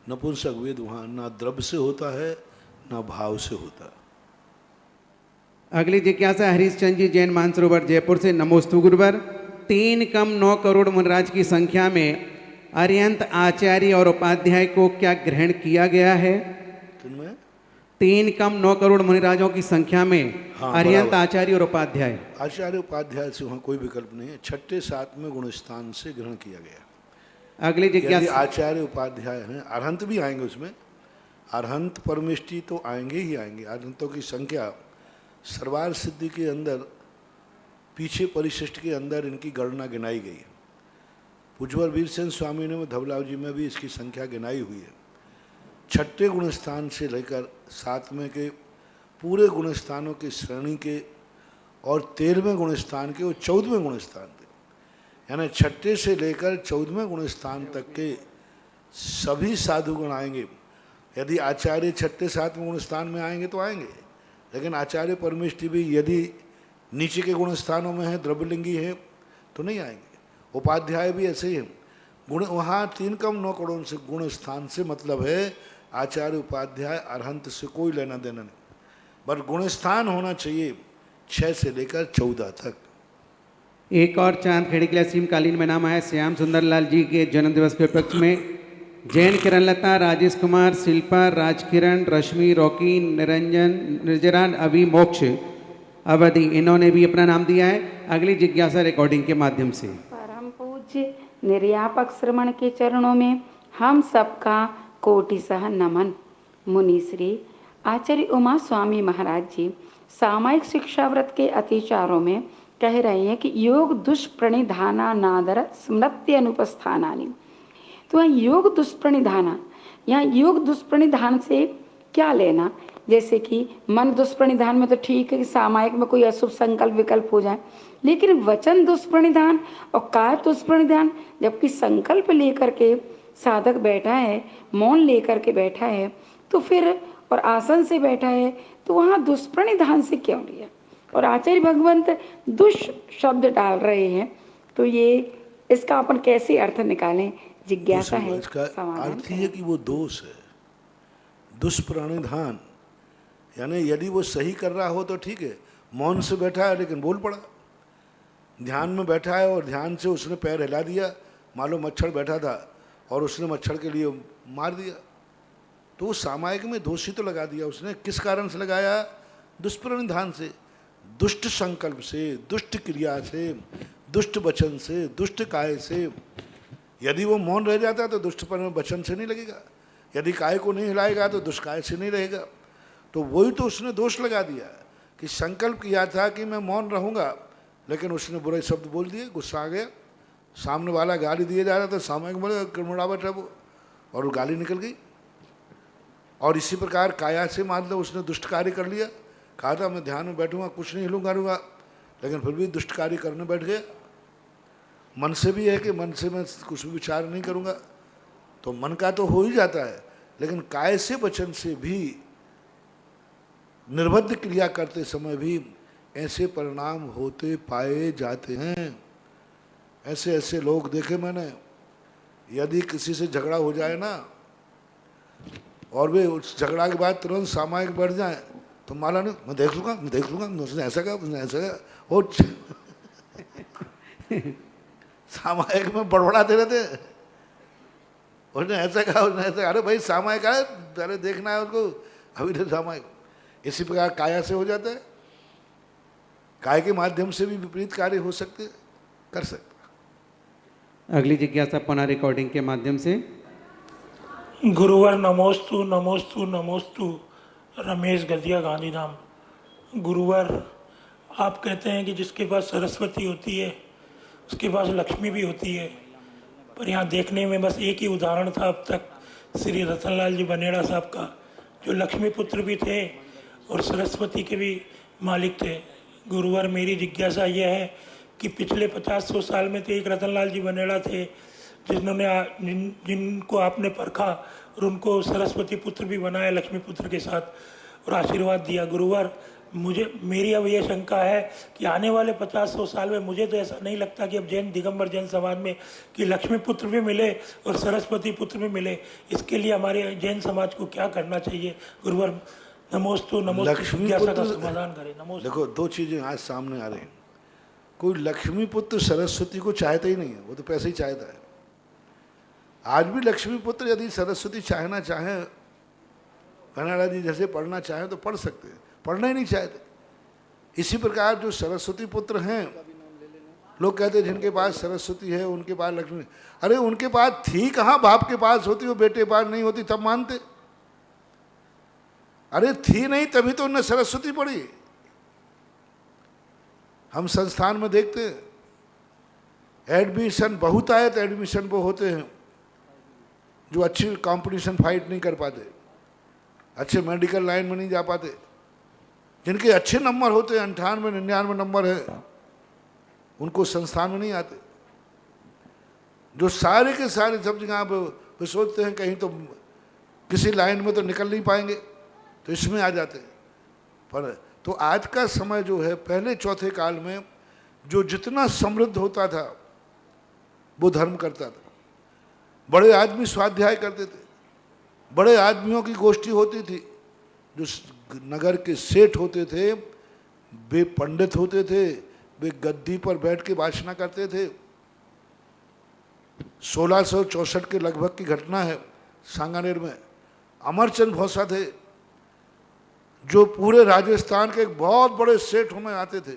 नपुंसक वेद वहाँ ना द्रव्य से होता है ना भाव से होता है। अगली जिज्ञासा हरीश चंद जी, जैन मानसरोवर जयपुर से। नमोस्तु गुरुवर। 3 कम 9 करोड़ मुनिराज की संख्या में अरिहंत आचार्य और उपाध्याय को क्या ग्रहण किया गया है? 3 कम 9 करोड़ मुनिराजों की संख्या में अरिहंत आचार्य और उपाध्याय। आचार्य उपाध्याय से वहाँ कोई विकल्प नहीं है, 6ठे 7वें गुण स्थान से ग्रहण किया गया। अगली जिज्ञासा, आचार्य उपाध्याय हैं, अरहंत भी आएंगे उसमें, अरहंत परमिष्टि तो आएंगे ही आएंगे। अरहंतों की संख्या सर्वार सिद्धि के अंदर पीछे परिशिष्ट के अंदर इनकी गणना गिनाई गई है। पुजवर वीरसेन स्वामी ने धवलाव जी में भी इसकी संख्या गिनाई हुई है। 6ठे गुण स्थान से लेकर 7वें के पूरे गुण स्थानों की श्रेणी के और 13वें गुण स्थान के और 14वें गुण स्थान थे, यानी 6ठे से लेकर 14वें गुण स्थान तक के सभी साधुगण आएंगे। यदि आचार्य छठे सातवें गुण स्थान में आएंगे तो आएंगे, लेकिन आचार्य परमेष्टि भी यदि नीचे के गुण स्थानों में है, द्रव्यलिंगी है, तो नहीं आएंगे। उपाध्याय भी ऐसे ही है। गुण वहाँ 3 कम 9 करोड़ से गुण स्थान से मतलब है आचार्य उपाध्याय अरहंत से कोई लेना देना नहीं, पर गुण स्थान होना चाहिए 6 से लेकर 14 तक। एक और चांद खेड़ी के लिए असीमकालीन में नाम आया श्याम सुंदरलाल जी के जन्मदिवस के उपलक्ष्य में जैन किरण लता, राजेश कुमार, शिल्पा, राजकिरण, रश्मि, रॉकी, निरंजन, निर्जरान, अभी, मोक्ष, अवधि, इन्होंने भी अपना नाम दिया है। अगली जिज्ञासा रिकॉर्डिंग के माध्यम से। परम पूज्य निर्यापक श्रमण के चरणों में हम सबका कोटिसह नमन। मुनि श्री आचार्य उमा स्वामी महाराज जी सामायिक शिक्षा व्रत के अतिचारों में कह रहे हैं कि योग दुष्प्रणिधाना नादर स्मृति अनुपस्थानानि। तो यहाँ योग दुष्प्रणिधाना, यहाँ योग दुष्प्रणिधान से क्या लेना? जैसे कि मन दुष्प्रणिधान में तो ठीक है कि सामायिक में कोई अशुभ संकल्प विकल्प हो जाए, लेकिन वचन दुष्प्रणिधान और काय दुष्प्रणिधान, जबकि संकल्प लेकर के साधक बैठा है, मौन लेकर के बैठा है, तो फिर और आसन से बैठा है, तो वहाँ दुष्प्रणिधान से क्यों लिया? और आचार्य भगवंत दुष् शब्द डाल रहे हैं, तो ये इसका अपन कैसे अर्थ निकालें? जिज्ञासा है। इसका अर्थ ही है कि वो दोष है, दुष्प्रणिधान, यानी यदि वो सही कर रहा हो तो ठीक है, मौन से बैठा है लेकिन बोल पड़ा, ध्यान में बैठा है और ध्यान से उसने पैर हिला दिया, मालूम मच्छर बैठा था और उसने मच्छर के लिए मार दिया, तो वो सामायिक में दोषी तो लगा दिया उसने। किस कारण से लगाया? दुष्प्रणिधान से, दुष्ट संकल्प से, दुष्ट क्रिया से, दुष्ट वचन से, दुष्ट काय से। यदि वो मौन रह जाता तो दुष्ट वचन से नहीं लगेगा, यदि काय को नहीं हिलाएगा तो दुष्ट काय से नहीं रहेगा। तो वही तो उसने दोष लगा दिया कि संकल्प किया था कि मैं मौन रहूँगा, लेकिन उसने बुरे शब्द बोल दिए, गुस्सा आ गया, सामने वाला गाली दिए जा रहा था, सामयिक बोले कृमड़ावट है वो, और वो गाली निकल गई। और इसी प्रकार काया से मान लो उसने दुष्ट कार्य कर लिया, कहा था मैं ध्यान में बैठूंगा, कुछ नहीं हिलूंगा रहूँगा, लेकिन फिर भी दुष्ट कार्य करने बैठ गया। मन से भी है कि मन से मैं कुछ भी विचार नहीं करूँगा, तो मन का तो हो ही जाता है, लेकिन काय से वचन से भी निर्बद्ध क्रिया करते समय भी ऐसे परिणाम होते पाए जाते हैं। ऐसे ऐसे लोग देखे मैंने, यदि किसी से झगड़ा हो जाए ना और वे उस झगड़ा के बाद तुरंत सामायिक बढ़ जाए तो माला नहीं, मैं देख लूँगा, उसने ऐसा कहा, उसने ऐसा कहा, वो सामायिक में बड़बड़ाते रहते, उसने ऐसा कहा, उसने ऐसा कहा। अरे भाई सामायिक है, पहले देखना है उसको, अभी तो सामायिक। इसी प्रकार काया से हो जाता है, काय के माध्यम से भी विपरीत कार्य हो सकते, कर सकते। अगली जिज्ञासा पुनः रिकॉर्डिंग के माध्यम से। गुरुवर नमोस्तु नमोस्तु नमोस्तु। रमेश गजिया, गांधीधाम। गुरुवर, आप कहते हैं कि जिसके पास सरस्वती होती है उसके पास लक्ष्मी भी होती है, पर यहाँ देखने में बस एक ही उदाहरण था अब तक, श्री रतनलाल जी बनेड़ा साहब का, जो लक्ष्मी पुत्र भी थे और सरस्वती के भी मालिक थे। गुरुवर, मेरी जिज्ञासा यह है कि पिछले 50-100 साल में तो एक रतनलाल जी बनेड़ा थे जिनको आपने परखा और उनको सरस्वती पुत्र भी बनाया लक्ष्मी पुत्र के साथ और आशीर्वाद दिया। गुरुवर, मेरी अब यह शंका है कि आने वाले 50-100 साल में मुझे तो ऐसा नहीं लगता कि अब जैन दिगंबर जैन समाज में कि लक्ष्मी पुत्र भी मिले और सरस्वती पुत्र भी मिले। इसके लिए हमारे जैन समाज को क्या करना चाहिए? गुरुवर नमोस्तु नमोस्तु, जिज्ञासा का समाधान करें। नमोस्तु। देखो, दो चीजें आज सामने आ रही हैं। कोई लक्ष्मी पुत्र सरस्वती को चाहता ही नहीं है, वो तो पैसे ही चाहता है। आज भी लक्ष्मी पुत्र यदि सरस्वती चाहना चाहें, कनाडा जी जैसे पढ़ना चाहें तो पढ़ सकते हैं, पढ़ना ही नहीं चाहते। इसी प्रकार जो सरस्वती पुत्र हैं, लोग कहते हैं जिनके पास सरस्वती है उनके पास लक्ष्मी, अरे उनके पास थी कहाँ, बाप के पास होती, वो बेटे के पास नहीं होती तब मानते। अरे थी नहीं तभी तो उन्हें सरस्वती पढ़ी। हम संस्थान में देखते हैं एडमिशन बहुत आए तो एडमिशन वो होते हैं जो अच्छी कंपटीशन फाइट नहीं कर पाते, अच्छे मेडिकल लाइन में नहीं जा पाते, जिनके अच्छे नंबर होते हैं 98-99 नंबर है, उनको संस्थान में नहीं आते। जो सारे के सारे सब जगह पे वे सोचते हैं कहीं तो किसी लाइन में तो निकल नहीं पाएंगे, तो इसमें आ जाते हैं। पर तो आज का समय जो है, पहले चौथे काल में जो जितना समृद्ध होता था वो धर्म करता था। बड़े आदमी स्वाध्याय करते थे, बड़े आदमियों की गोष्ठी होती थी। जो नगर के सेठ होते थे वे पंडित होते थे, वे गद्दी पर बैठ के भाषण करते थे। 1664 के लगभग की घटना है, सांगानेर में अमरचंद भौसा थे जो पूरे राजस्थान के एक बहुत बड़े सेठों में आते थे,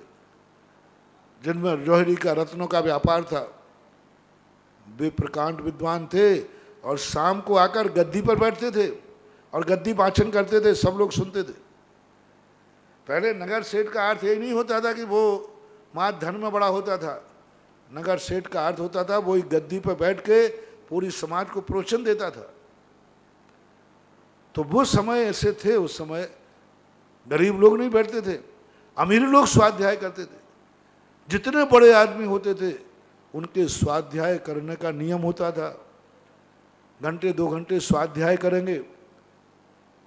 जिनमें जौहरी का रत्नों का व्यापार था। वे प्रकांड विद्वान थे और शाम को आकर गद्दी पर बैठते थे और गद्दी भाषण करते थे, सब लोग सुनते थे। पहले नगर सेठ का अर्थ यही नहीं होता था कि वो मात धन में बड़ा होता था। नगर सेठ का अर्थ होता था वही गद्दी पर बैठ के पूरी समाज को प्रोत्साहन देता था। तो वो समय ऐसे थे, उस समय गरीब लोग नहीं बैठते थे, अमीर लोग स्वाध्याय करते थे। जितने बड़े आदमी होते थे उनके स्वाध्याय करने का नियम होता था। घंटे 2 घंटे स्वाध्याय करेंगे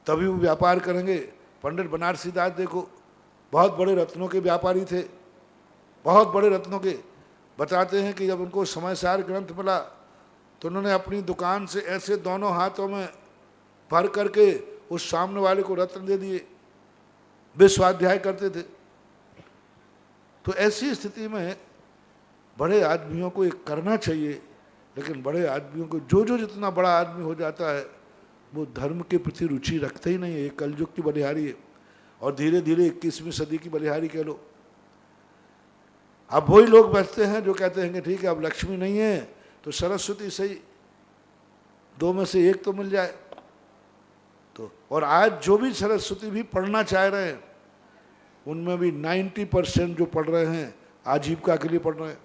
तभी वो व्यापार करेंगे। पंडित बनारसी दास देखो, बहुत बड़े रत्नों के व्यापारी थे, बहुत बड़े रत्नों के। बताते हैं कि जब उनको समयसार ग्रंथ मिला तो उन्होंने अपनी दुकान से ऐसे दोनों हाथों में भर करके उस सामने वाले को रत्न दे दिए। वे स्वाध्याय करते थे। तो ऐसी स्थिति में बड़े आदमियों को एक करना चाहिए, लेकिन बड़े आदमियों को जो जितना बड़ा आदमी हो जाता है वो धर्म के प्रति रुचि रखते ही नहीं है। ये कलयुग की बलिहारी है और धीरे धीरे 21वीं सदी की बलिहारी कह लो। अब वही लोग बैठते हैं जो कहते हैं कि ठीक है अब लक्ष्मी नहीं है तो सरस्वती सही, 2 में से 1 तो मिल जाए। तो और आज जो भी सरस्वती भी पढ़ना चाह रहे हैं उनमें भी 90% जो पढ़ रहे हैं आजीविका के लिए पढ़ रहे हैं।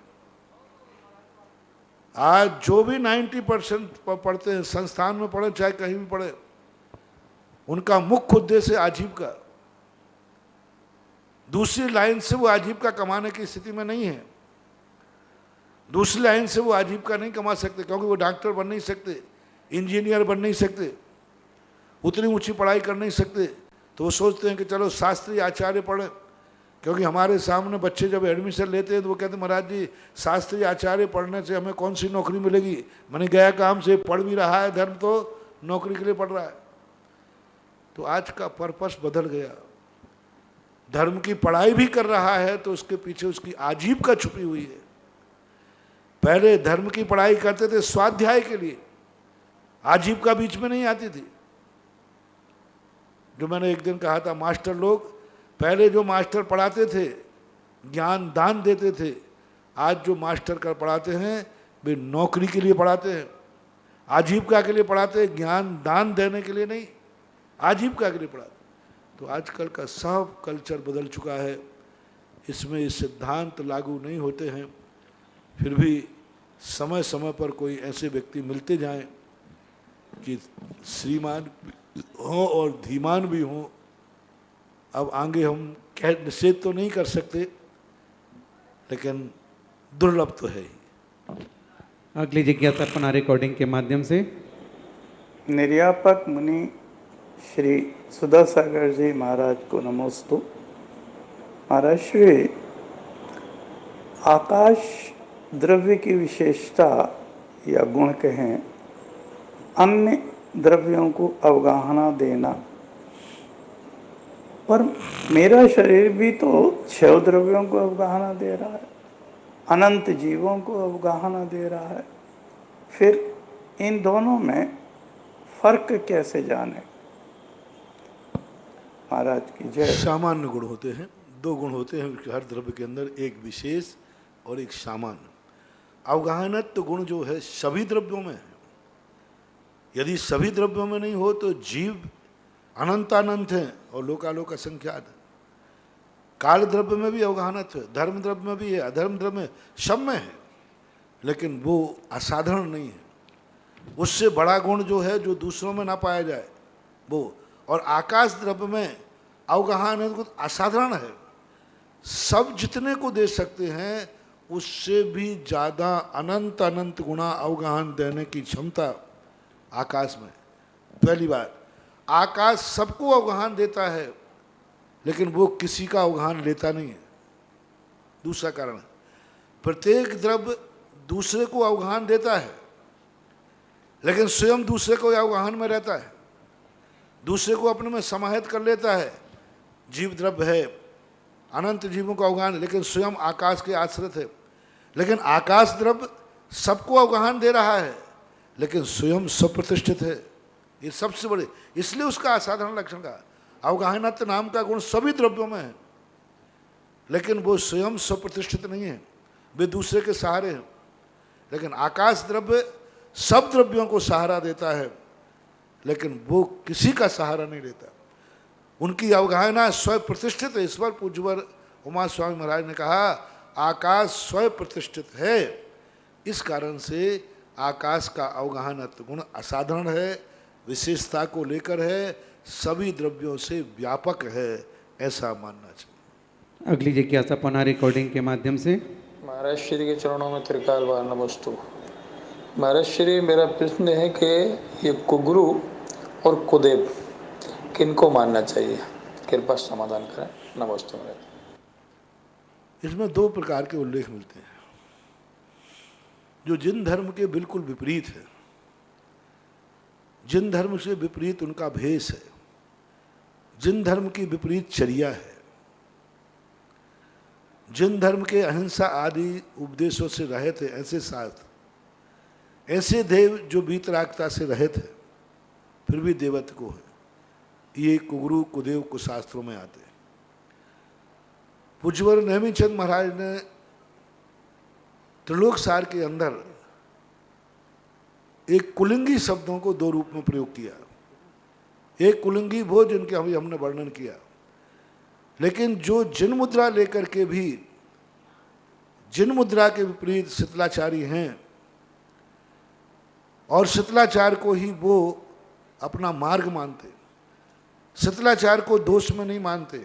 आज जो भी 90% पढ़ते हैं, संस्थान में पढ़े चाहे कहीं भी पढ़े, उनका मुख्य उद्देश्य आजीविका। दूसरी लाइन से वो आजीविका कमाने की स्थिति में नहीं है। दूसरी लाइन से वो आजीविका नहीं कमा सकते क्योंकि वो डॉक्टर बन नहीं सकते, इंजीनियर बन नहीं सकते, उतनी ऊंची पढ़ाई कर नहीं सकते। तो वो सोचते हैं कि चलो शास्त्रीय आचार्य पढ़ें, क्योंकि हमारे सामने बच्चे जब एडमिशन लेते हैं तो वो कहते हैं महाराज जी शास्त्रीय आचार्य पढ़ने से हमें कौन सी नौकरी मिलेगी। मैंने गया काम से पढ़ भी रहा है धर्म तो नौकरी के लिए पढ़ रहा है। तो आज का पर्पस बदल गया। धर्म की पढ़ाई भी कर रहा है तो उसके पीछे उसकी आजीविका छुपी हुई है। पहले धर्म की पढ़ाई करते थे स्वाध्याय के लिए, आजीविका बीच में नहीं आती थी। जो मैंने एक दिन कहा था, मास्टर लोग पहले जो मास्टर पढ़ाते थे ज्ञान दान देते थे, आज जो मास्टर कर पढ़ाते हैं वे नौकरी के लिए पढ़ाते हैं, आजीविका के लिए पढ़ाते हैं, ज्ञान दान देने के लिए नहीं, आजीविका के लिए पढ़ाते। तो आजकल का सब कल्चर बदल चुका है, इसमें ये सिद्धांत लागू नहीं होते हैं। फिर भी समय समय पर कोई ऐसे व्यक्ति मिलते जाएं कि श्रीमान हों और धीमान भी हों। अब आगे हम कह निषेध तो नहीं कर सकते, लेकिन दुर्लभ तो है ही। अगली जिज्ञासा अपना रिकॉर्डिंग के माध्यम से। निर्यापक मुनि श्री सुधासागर जी महाराज को नमोस्तु। महाराज श्री, आकाश द्रव्य की विशेषता या गुण कहें, अन्य द्रव्यों को अवगाहना देना, पर मेरा शरीर भी तो 6 द्रव्यों को अवगाहना दे रहा है, अनंत जीवों को अवगाहना दे रहा है। फिर इन दोनों में फर्क कैसे जाने? महाराज की जय। सामान्य गुण होते हैं, 2 गुण होते हैं हर द्रव्य के अंदर, एक विशेष और एक सामान्य। अवगाहनत्व गुण जो है सभी द्रव्यों में है। यदि सभी द्रव्यों में नहीं हो तो जीव अनंतानंत हैं और लोकालोक असंख्यात है। काल द्रव्य में भी अवगाहनत्व है, धर्म द्रव्य में भी है, अधर्म द्रव्य में, सब में है, लेकिन वो असाधारण नहीं है। उससे बड़ा गुण जो है जो दूसरों में ना पाया जाए वो। और आकाश द्रव्य में अवगाहन असाधारण है, सब जितने को दे सकते हैं उससे भी ज़्यादा अनंत अनंत गुणा अवगाहन देने की क्षमता आकाश में। पहली बात, आकाश सबको अवगाहन देता है लेकिन वो किसी का अवगाहन लेता नहीं है। दूसरा कारण, प्रत्येक द्रव्य दूसरे को अवगाहन देता है लेकिन स्वयं दूसरे को अवगाहन में रहता है, दूसरे को अपने में समाहित कर लेता है। जीव द्रव्य है, अनंत जीवों का अवगाहन, लेकिन स्वयं आकाश के आश्रित है। लेकिन आकाश द्रव्य सबको अवगाहन दे रहा है लेकिन स्वयं स्वप्रतिष्ठित है। ये सबसे बड़े, इसलिए उसका असाधारण लक्षण का अवगाहनत्व नाम का गुण सभी द्रव्यों में है, लेकिन वो स्वयं स्वप्रतिष्ठित नहीं है, वे दूसरे के सहारे हैं। लेकिन आकाश द्रव्य सब द्रव्यों को सहारा देता है लेकिन वो किसी का सहारा नहीं लेता। उनकी अवगाहना स्वयं प्रतिष्ठित है। ईश्वर पूज्यवर उमा स्वामी महाराज ने कहा आकाश स्वयं प्रतिष्ठित है, इस कारण से आकाश का अवगाहनत्व गुण असाधारण है, विशेषता को लेकर है, सभी द्रव्यों से व्यापक है, ऐसा मानना चाहिए। अगली जिज्ञासा पुनः रिकॉर्डिंग के माध्यम से। महाराज श्री के चरणों में त्रिकाल बार नमस्तु। महाराज श्री, मेरा प्रश्न है कि ये कुगुरु और कुदेव किनको मानना चाहिए, कृपा समाधान करें। नमस्ते महाराज। इसमें दो प्रकार के उल्लेख मिलते हैं। जो जिन धर्म के बिल्कुल विपरीत है, जिन धर्म से विपरीत उनका भेष है, जिन धर्म की विपरीत चर्या है, जिन धर्म के अहिंसा आदि उपदेशों से रहित है, ऐसे शास्त्र, ऐसे देव जो वीतरागता से रहित है फिर भी देवत्व को है, ये कुगुरु कुदेव कुशास्त्रों में आते हैं। पूज्यवर नेमिचंद महाराज ने त्रिलोक सार के अंदर एक कुलिंगी शब्दों को दो रूप में प्रयोग किया। एक कुलिंगी वो जिनके हमने वर्णन किया, लेकिन जो जिन मुद्रा लेकर के भी जिन मुद्रा के विपरीत शीतलाचारी हैं और शीतलाचार को ही वो अपना मार्ग मानते, शीतलाचार को दोष में नहीं मानते।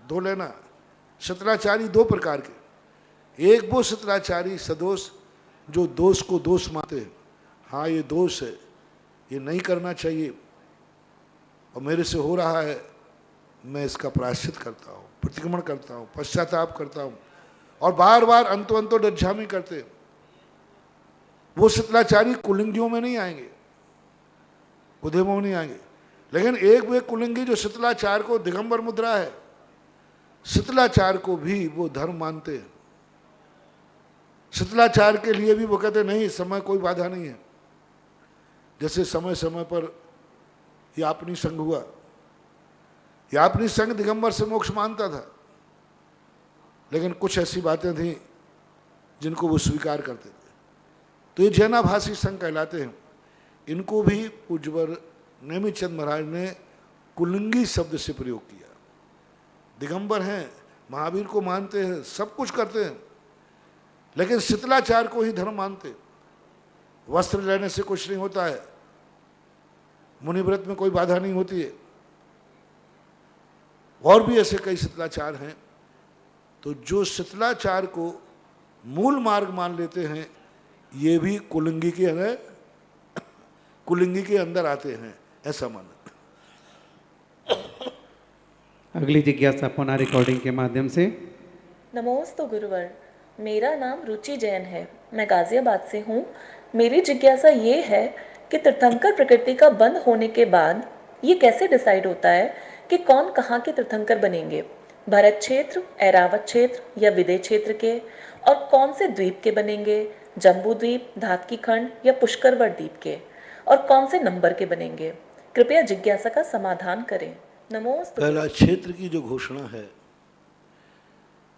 दो लेना, शीतलाचारी दो प्रकार के, एक वो शीतलाचारी सदोष जो दोष को दोष मानते हैं, हाँ ये दोष है, ये नहीं करना चाहिए और मेरे से हो रहा है, मैं इसका प्रायश्चित करता हूँ, प्रतिक्रमण करता हूँ, पश्चाताप करता हूँ, और बार बार अंतो डज्झामी करते। वो शीतलाचारी कुलिंगियों में नहीं आएंगे, कुदेवों में नहीं आएंगे। लेकिन एक वे कुलिंगी जो शीतलाचार को दिगंबर मुद्रा है, शीतलाचार को भी वो धर्म मानते हैं। शीतलाचार के लिए भी वो कहते नहीं, समय कोई बाधा नहीं है। जैसे समय समय पर यापनी संघ हुआ, यापनी संघ दिगंबर से मोक्ष मानता था, लेकिन कुछ ऐसी बातें थी जिनको वो स्वीकार करते थे, तो ये जैनाभाषी संघ कहलाते हैं। इनको भी पूज्यवर नेमिचंद महाराज ने कुलिंगी शब्द से प्रयोग किया। दिगंबर हैं, महावीर को मानते हैं, सब कुछ करते हैं, लेकिन शीतलाचार को ही धर्म मानते। वस्त्र लेने से कुछ नहीं होता है, मुनिव्रत में कोई बाधा नहीं होती है, और भी ऐसे कई शीतलाचार हैं। तो जो शीतलाचार को मूल मार्ग मान लेते हैं, ये भी कुलिंगी के अंदर आते हैं, ऐसा मानना। अगली जिज्ञासा पुनः रिकॉर्डिंग के माध्यम से। नमोस्तु गुरुवर, मेरा नाम रुचि जैन है, मैं गाजियाबाद से हूँ। मेरी जिज्ञासा ये है कि तीर्थंकर प्रकृति का बंद होने के बाद ये कैसे डिसाइड होता है कि कौन कहाँ के तीर्थंकर बनेंगे, भरत क्षेत्र, ऐरावत क्षेत्र या विदेह क्षेत्र के, और कौन से द्वीप के बनेंगे, जम्बू द्वीप, धातकी खंड या पुष्करवट द्वीप के, और कौन से नंबर के बनेंगे। कृपया जिज्ञासा का समाधान करें। नमोस्तु। पहला क्षेत्र की जो घोषणा है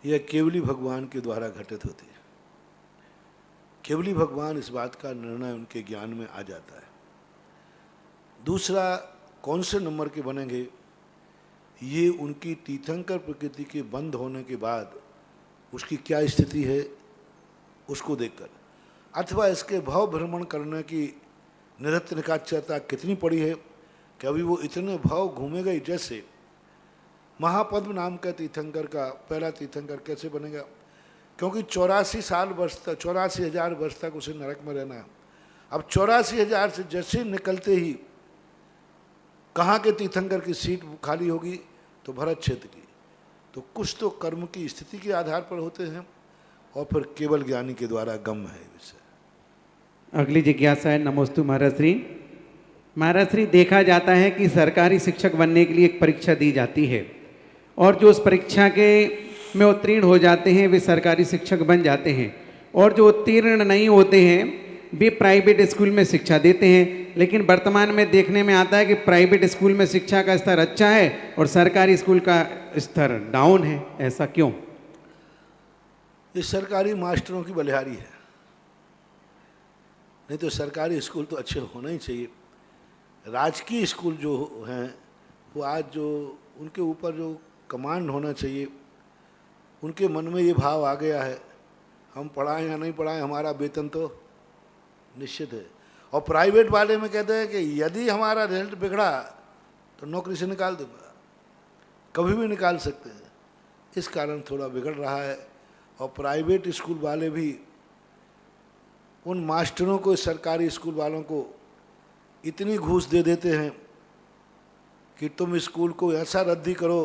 यह केवली भगवान के द्वारा घटित होती है। केवली भगवान इस बात का निर्णय उनके ज्ञान में आ जाता है। दूसरा, कौन से नंबर के बनेंगे ये उनकी तीर्थंकर प्रकृति के बंद होने के बाद उसकी क्या स्थिति है उसको देखकर, अथवा इसके भाव भ्रमण करने की निरत्निकाच्यता कितनी पड़ी है कि अभी वो इतने भाव घूमेगा ही। जैसे महापद्म नाम का तीर्थंकर का पहला तीर्थंकर कैसे बनेगा, क्योंकि 84,000 वर्ष तक 84,000 वर्ष तक उसे नरक में रहना है। अब 84,000 से जैसे निकलते ही कहाँ के तीर्थंकर की सीट खाली होगी, तो भरत क्षेत्र की। तो कुछ तो कर्म की स्थिति के आधार पर होते हैं और फिर केवल ज्ञानी के द्वारा गम है विषय। अगली जिज्ञासा है। नमोस्तु महाराज श्री। महाराज श्री, देखा जाता है कि सरकारी शिक्षक बनने के लिए एक परीक्षा दी जाती है और जो उस परीक्षा के में उत्तीर्ण हो जाते हैं वे सरकारी शिक्षक बन जाते हैं, और जो उत्तीर्ण नहीं होते हैं वे प्राइवेट स्कूल में शिक्षा देते हैं। लेकिन वर्तमान में देखने में आता है कि प्राइवेट स्कूल में शिक्षा का स्तर अच्छा है और सरकारी स्कूल का स्तर डाउन है। ऐसा क्यों? ये सरकारी मास्टरों की बलिहारी है, नहीं तो सरकारी स्कूल तो अच्छे होना ही चाहिए। राजकीय स्कूल जो हैं वो आज जो उनके ऊपर जो कमांड होना चाहिए, उनके मन में ये भाव आ गया है हम पढ़ाएं या नहीं पढ़ाएं, हमारा वेतन तो निश्चित है। और प्राइवेट वाले में कहते हैं कि यदि हमारा रिजल्ट बिगड़ा तो नौकरी से निकाल दूंगा, कभी भी निकाल सकते हैं। इस कारण थोड़ा बिगड़ रहा है। और प्राइवेट स्कूल वाले भी उन मास्टरों को, सरकारी स्कूल वालों को इतनी घूस दे देते हैं कि तुम स्कूल को ऐसा रद्दी करो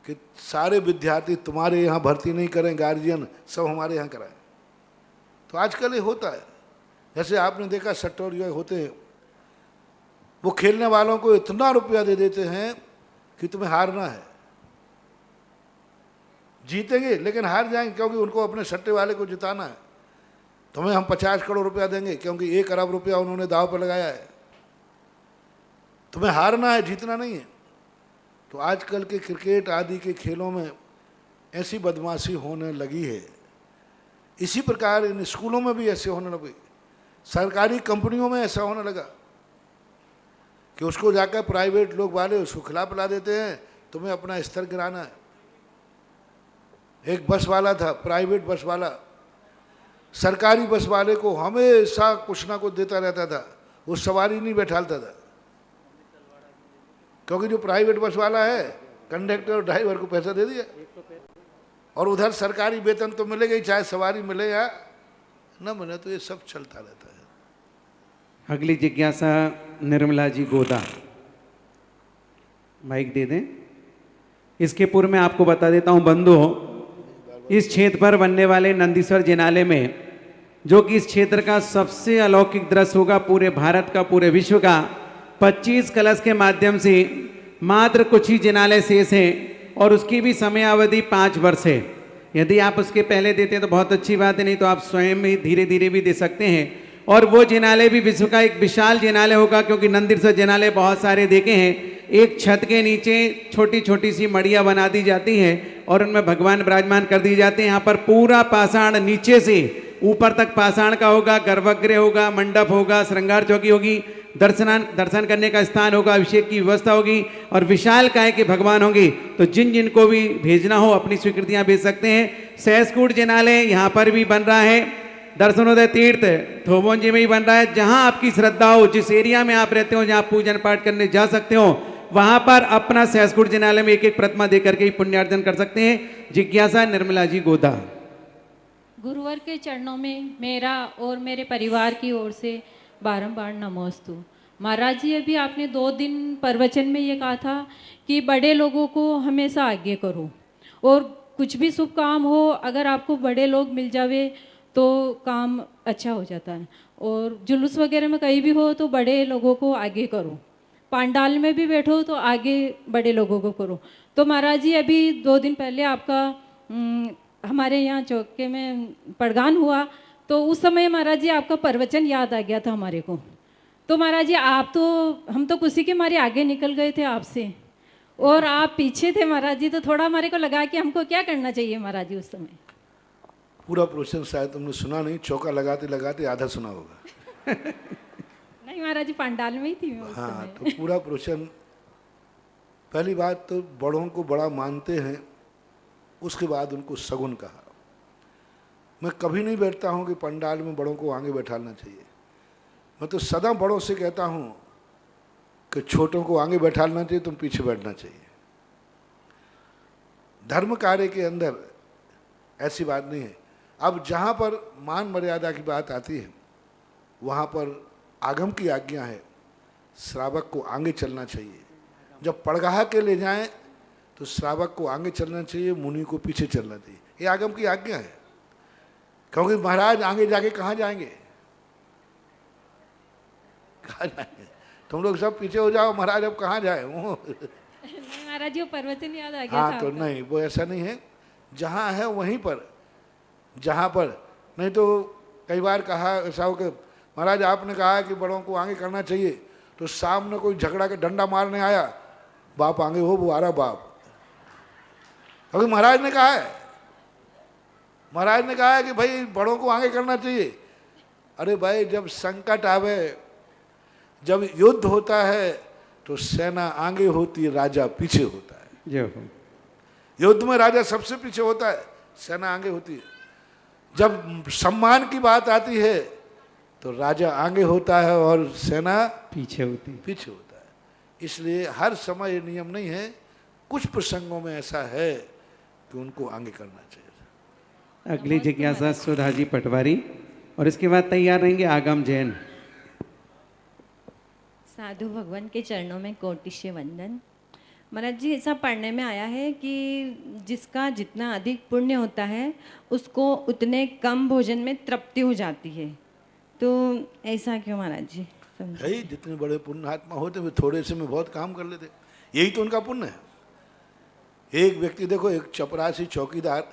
कि सारे विद्यार्थी तुम्हारे यहाँ भर्ती नहीं करें, गार्जियन सब हमारे यहाँ कराएं। तो आजकल ये होता है। जैसे आपने देखा सट्टोर जो होते हैं, वो खेलने वालों को इतना रुपया दे देते हैं कि तुम्हें हारना है, जीतेंगे लेकिन हार जाएंगे क्योंकि उनको अपने सट्टे वाले को जिताना है। तुम्हें हम 50 करोड़ रुपया देंगे क्योंकि 1 अरब रुपया उन्होंने दाव पर लगाया है। तुम्हें हारना है, जीतना नहीं है। तो आजकल के क्रिकेट आदि के खेलों में ऐसी बदमाशी होने लगी है। इसी प्रकार इन स्कूलों में भी ऐसे होने लगे, सरकारी कंपनियों में ऐसा होने लगा कि उसको जाकर प्राइवेट लोग वाले उसको खिला पिला देते हैं, तुम्हें अपना स्तर गिराना है। एक बस वाला था, प्राइवेट बस वाला, सरकारी बस वाले को हमेशा कुछ ना कुछ देता रहता था, वो सवारी नहीं बैठालता था। क्योंकि जो प्राइवेट बस वाला है कंडक्टर और ड्राइवर को पैसा दे दिया, और उधर सरकारी वेतन तो मिलेगा ही, चाहे सवारी मिले या न मिले। तो ये सब चलता रहता है। अगली जिज्ञासा निर्मला जी गोदा, माइक दे दें। इसके पूर्व मैं आपको बता देता हूं बंधुओं, इस क्षेत्र पर बनने वाले नंदीश्वर जिनालय में, जो कि इस क्षेत्र का सबसे अलौकिक दृश्य होगा पूरे भारत का, पूरे विश्व का, 25 कलश के माध्यम से मात्र कुछ ही जिनालय शेष हैं और उसकी भी समयावधि 5 वर्ष है। यदि आप उसके पहले देते हैं तो बहुत अच्छी बात है, नहीं तो आप स्वयं ही धीरे धीरे भी दे सकते हैं। और वो जिनालय भी विश्व का एक विशाल जिनालय होगा, क्योंकि नंदीश्वर जिनालय बहुत सारे देखे हैं। एक छत के नीचे छोटी छोटी सी मड़िया बना दी जाती हैं और उनमें भगवान विराजमान कर दिए जाते हैं। यहाँ पर पूरा पाषाण नीचे से ऊपर तक पाषाण का होगा, गर्भगृह होगा, मंडप होगा, श्रृंगार चौकी होगी, दर्शन करने का स्थान होगा, अभिषेक की व्यवस्था होगी और विशाल काय के भगवान होंगे। तो जिन जिनको भी भेजना हो अपनी स्वीकृतियां भेज सकते हैं। सहसकूट जिनालय यहाँ पर भी बन रहा है, दर्शनोदय तीर्थ थोबोंजी में ही बन रहा है। जहां आपकी श्रद्धा हो, जिस एरिया में आप रहते हो, जहां पूजन पाठ करने जा सकते हो, वहां पर अपना सहसकूट जिनालय में एक प्रतिमा देकर के ही पुण्यार्जन कर सकते हैं। जिज्ञासा निर्मला जी गोदा। गुरुवर के चरणों में मेरा और मेरे परिवार की ओर से बारंबार नमोस्तु। महाराज जी, अभी आपने 2 दिन प्रवचन में ये कहा था कि बड़े लोगों को हमेशा आगे करो, और कुछ भी शुभ काम हो अगर आपको बड़े लोग मिल जावे तो काम अच्छा हो जाता है। और जुलूस वगैरह में कहीं भी हो तो बड़े लोगों को आगे करो, पांडाल में भी बैठो तो आगे बड़े लोगों को करो। तो महाराज जी, अभी 2 दिन पहले आपका हमारे यहाँ चौके में पड़गान हुआ, तो उस समय महाराज जी आपका प्रवचन याद आ गया था हमारे को। तो महाराज जी, हम तो खुशी के मारे आगे निकल गए थे आपसे, और आप पीछे थे महाराज जी। तो थोड़ा हमारे को लगा कि हमको क्या करना चाहिए महाराज जी उस समय। पूरा प्रवचन शायद तुमने सुना नहीं, चौका लगाते लगाते आधा सुना होगा। नहीं महाराज जी, पंडाल में ही थी मैं उस हाँ, समय। तो पूरा प्रवचन, पहली बात तो बड़ों को बड़ा मानते हैं, उसके बाद उनको सगुन कहा। मैं कभी नहीं बैठता हूँ कि पंडाल में बड़ों को आगे बैठाना चाहिए। मैं तो सदा बड़ों से कहता हूँ कि छोटों को आगे बैठाना चाहिए, तुम पीछे बैठना चाहिए। धर्म कार्य के अंदर ऐसी बात नहीं है। अब जहाँ पर मान मर्यादा की बात आती है, वहाँ पर आगम की आज्ञा है, श्रावक को आगे चलना चाहिए। जब पड़गाह के ले जाएं तो श्रावक को आगे चलना चाहिए, मुनि को पीछे चलना चाहिए। ये आगम की आज्ञा है, क्योंकि महाराज आगे जाके कहाँ जाएंगे, कहाँ जाएंगे? तुम लोग सब पीछे हो जाओ, महाराज अब कहाँ जाए? नहीं महाराज जी, वो प्रवचन याद आ गया हाँ था तो आपका। नहीं, वो ऐसा नहीं है, जहाँ है वहीं पर, जहाँ पर नहीं तो कई बार कहा ऐसा हो कि महाराज आपने कहा कि बड़ों को आगे करना चाहिए, तो सामने कोई झगड़ा के डंडा मारने आया, बाप आगे हो, वो आ रहा बाप, क्योंकि महाराज ने कहा है, महाराज ने कहा है कि भाई बड़ों को आगे करना चाहिए। अरे भाई जब संकट आवे, जब युद्ध होता है तो सेना आगे होती है, राजा पीछे होता है। जय हो। युद्ध में राजा सबसे पीछे होता है, सेना आगे होती है। जब सम्मान की बात आती है तो राजा आगे होता है और सेना पीछे होती। पीछे होता है। इसलिए हर समय ये नियम नहीं है, कुछ प्रसंगों में ऐसा है कि उनको आगे करना चाहिए। अगली जिज्ञासा सुधा जी पटवारी, और इसके बाद तैयार रहेंगे आगम जैन। साधु भगवान के चरणों में कोटि से वंदन। महाराज जी, ऐसा पढ़ने में आया है कि जिसका जितना अधिक पुण्य होता है उसको उतने कम भोजन में तृप्ति हो जाती है, तो ऐसा क्यों महाराज जी? है ही, जितने बड़े पुण्यात्मा होते वे थोड़े से में बहुत काम कर लेते, यही तो उनका पुण्य है। एक व्यक्ति देखो, एक चपरासी चौकीदार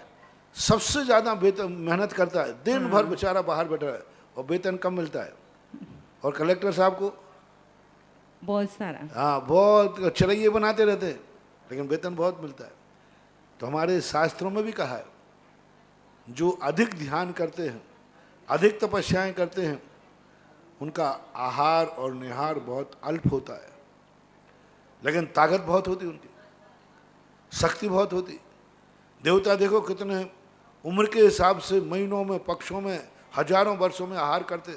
सबसे ज्यादा वेतन मेहनत करता है, दिन भर बेचारा बाहर बैठा है और वेतन कम मिलता है, और कलेक्टर साहब को बहुत सारा, हाँ बहुत चरैये बनाते रहते हैं, लेकिन वेतन बहुत मिलता है। तो हमारे शास्त्रों में भी कहा है, जो अधिक ध्यान करते हैं, अधिक तपस्याएं करते हैं, उनका आहार और निहार बहुत अल्प होता है, लेकिन ताकत बहुत होती उनकी, शक्ति बहुत होती। देवता देखो कितने उम्र के हिसाब से महीनों में, पक्षों में, हजारों वर्षों में आहार करते।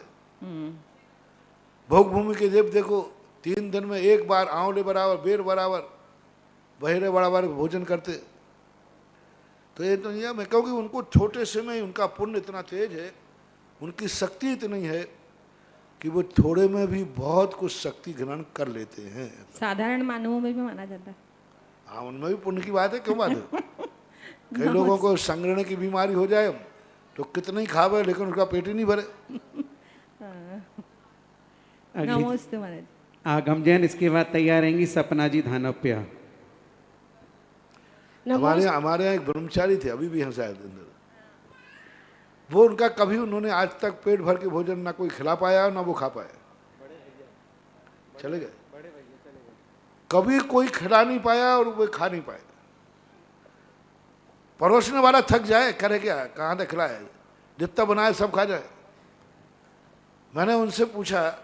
भोग भूमि के देव देखो 3 दिन में एक बार आंवले बराबर, बेर बराबर, बहेरे बराबर भोजन करते। तो ये तो नियम है, क्योंकि उनको छोटे से में उनका पुण्य इतना तेज है, उनकी शक्ति इतनी है कि वो थोड़े में भी बहुत कुछ शक्ति ग्रहण कर लेते हैं। साधारण मानवों में भी माना जाता है। हाँ, उनमें भी पुण्य की बात है, क्यों बात है? कई लोगों को संग्रहण की बीमारी हो जाए तो कितना ही खावे, लेकिन उनका पेट ही नहीं भरे। नमस्ते महाराज। आगम जैन, इसके बाद तैयार रहेंगी सपना जी धानप्या। हमारे यहाँ एक ब्रह्मचारी थे, अभी भी हैं शायद अंदर, वो उनका कभी उन्होंने आज तक पेट भर के भोजन ना कोई खिला पाया ना वो खा पाया, चले गए, कभी कोई खिला नहीं पाया और वो खा नहीं पाए। परोसने वाला थक जाए, करे क्या, कहाँ तक खिलाए, जितना बनाए सब खा जाए। मैंने उनसे पूछा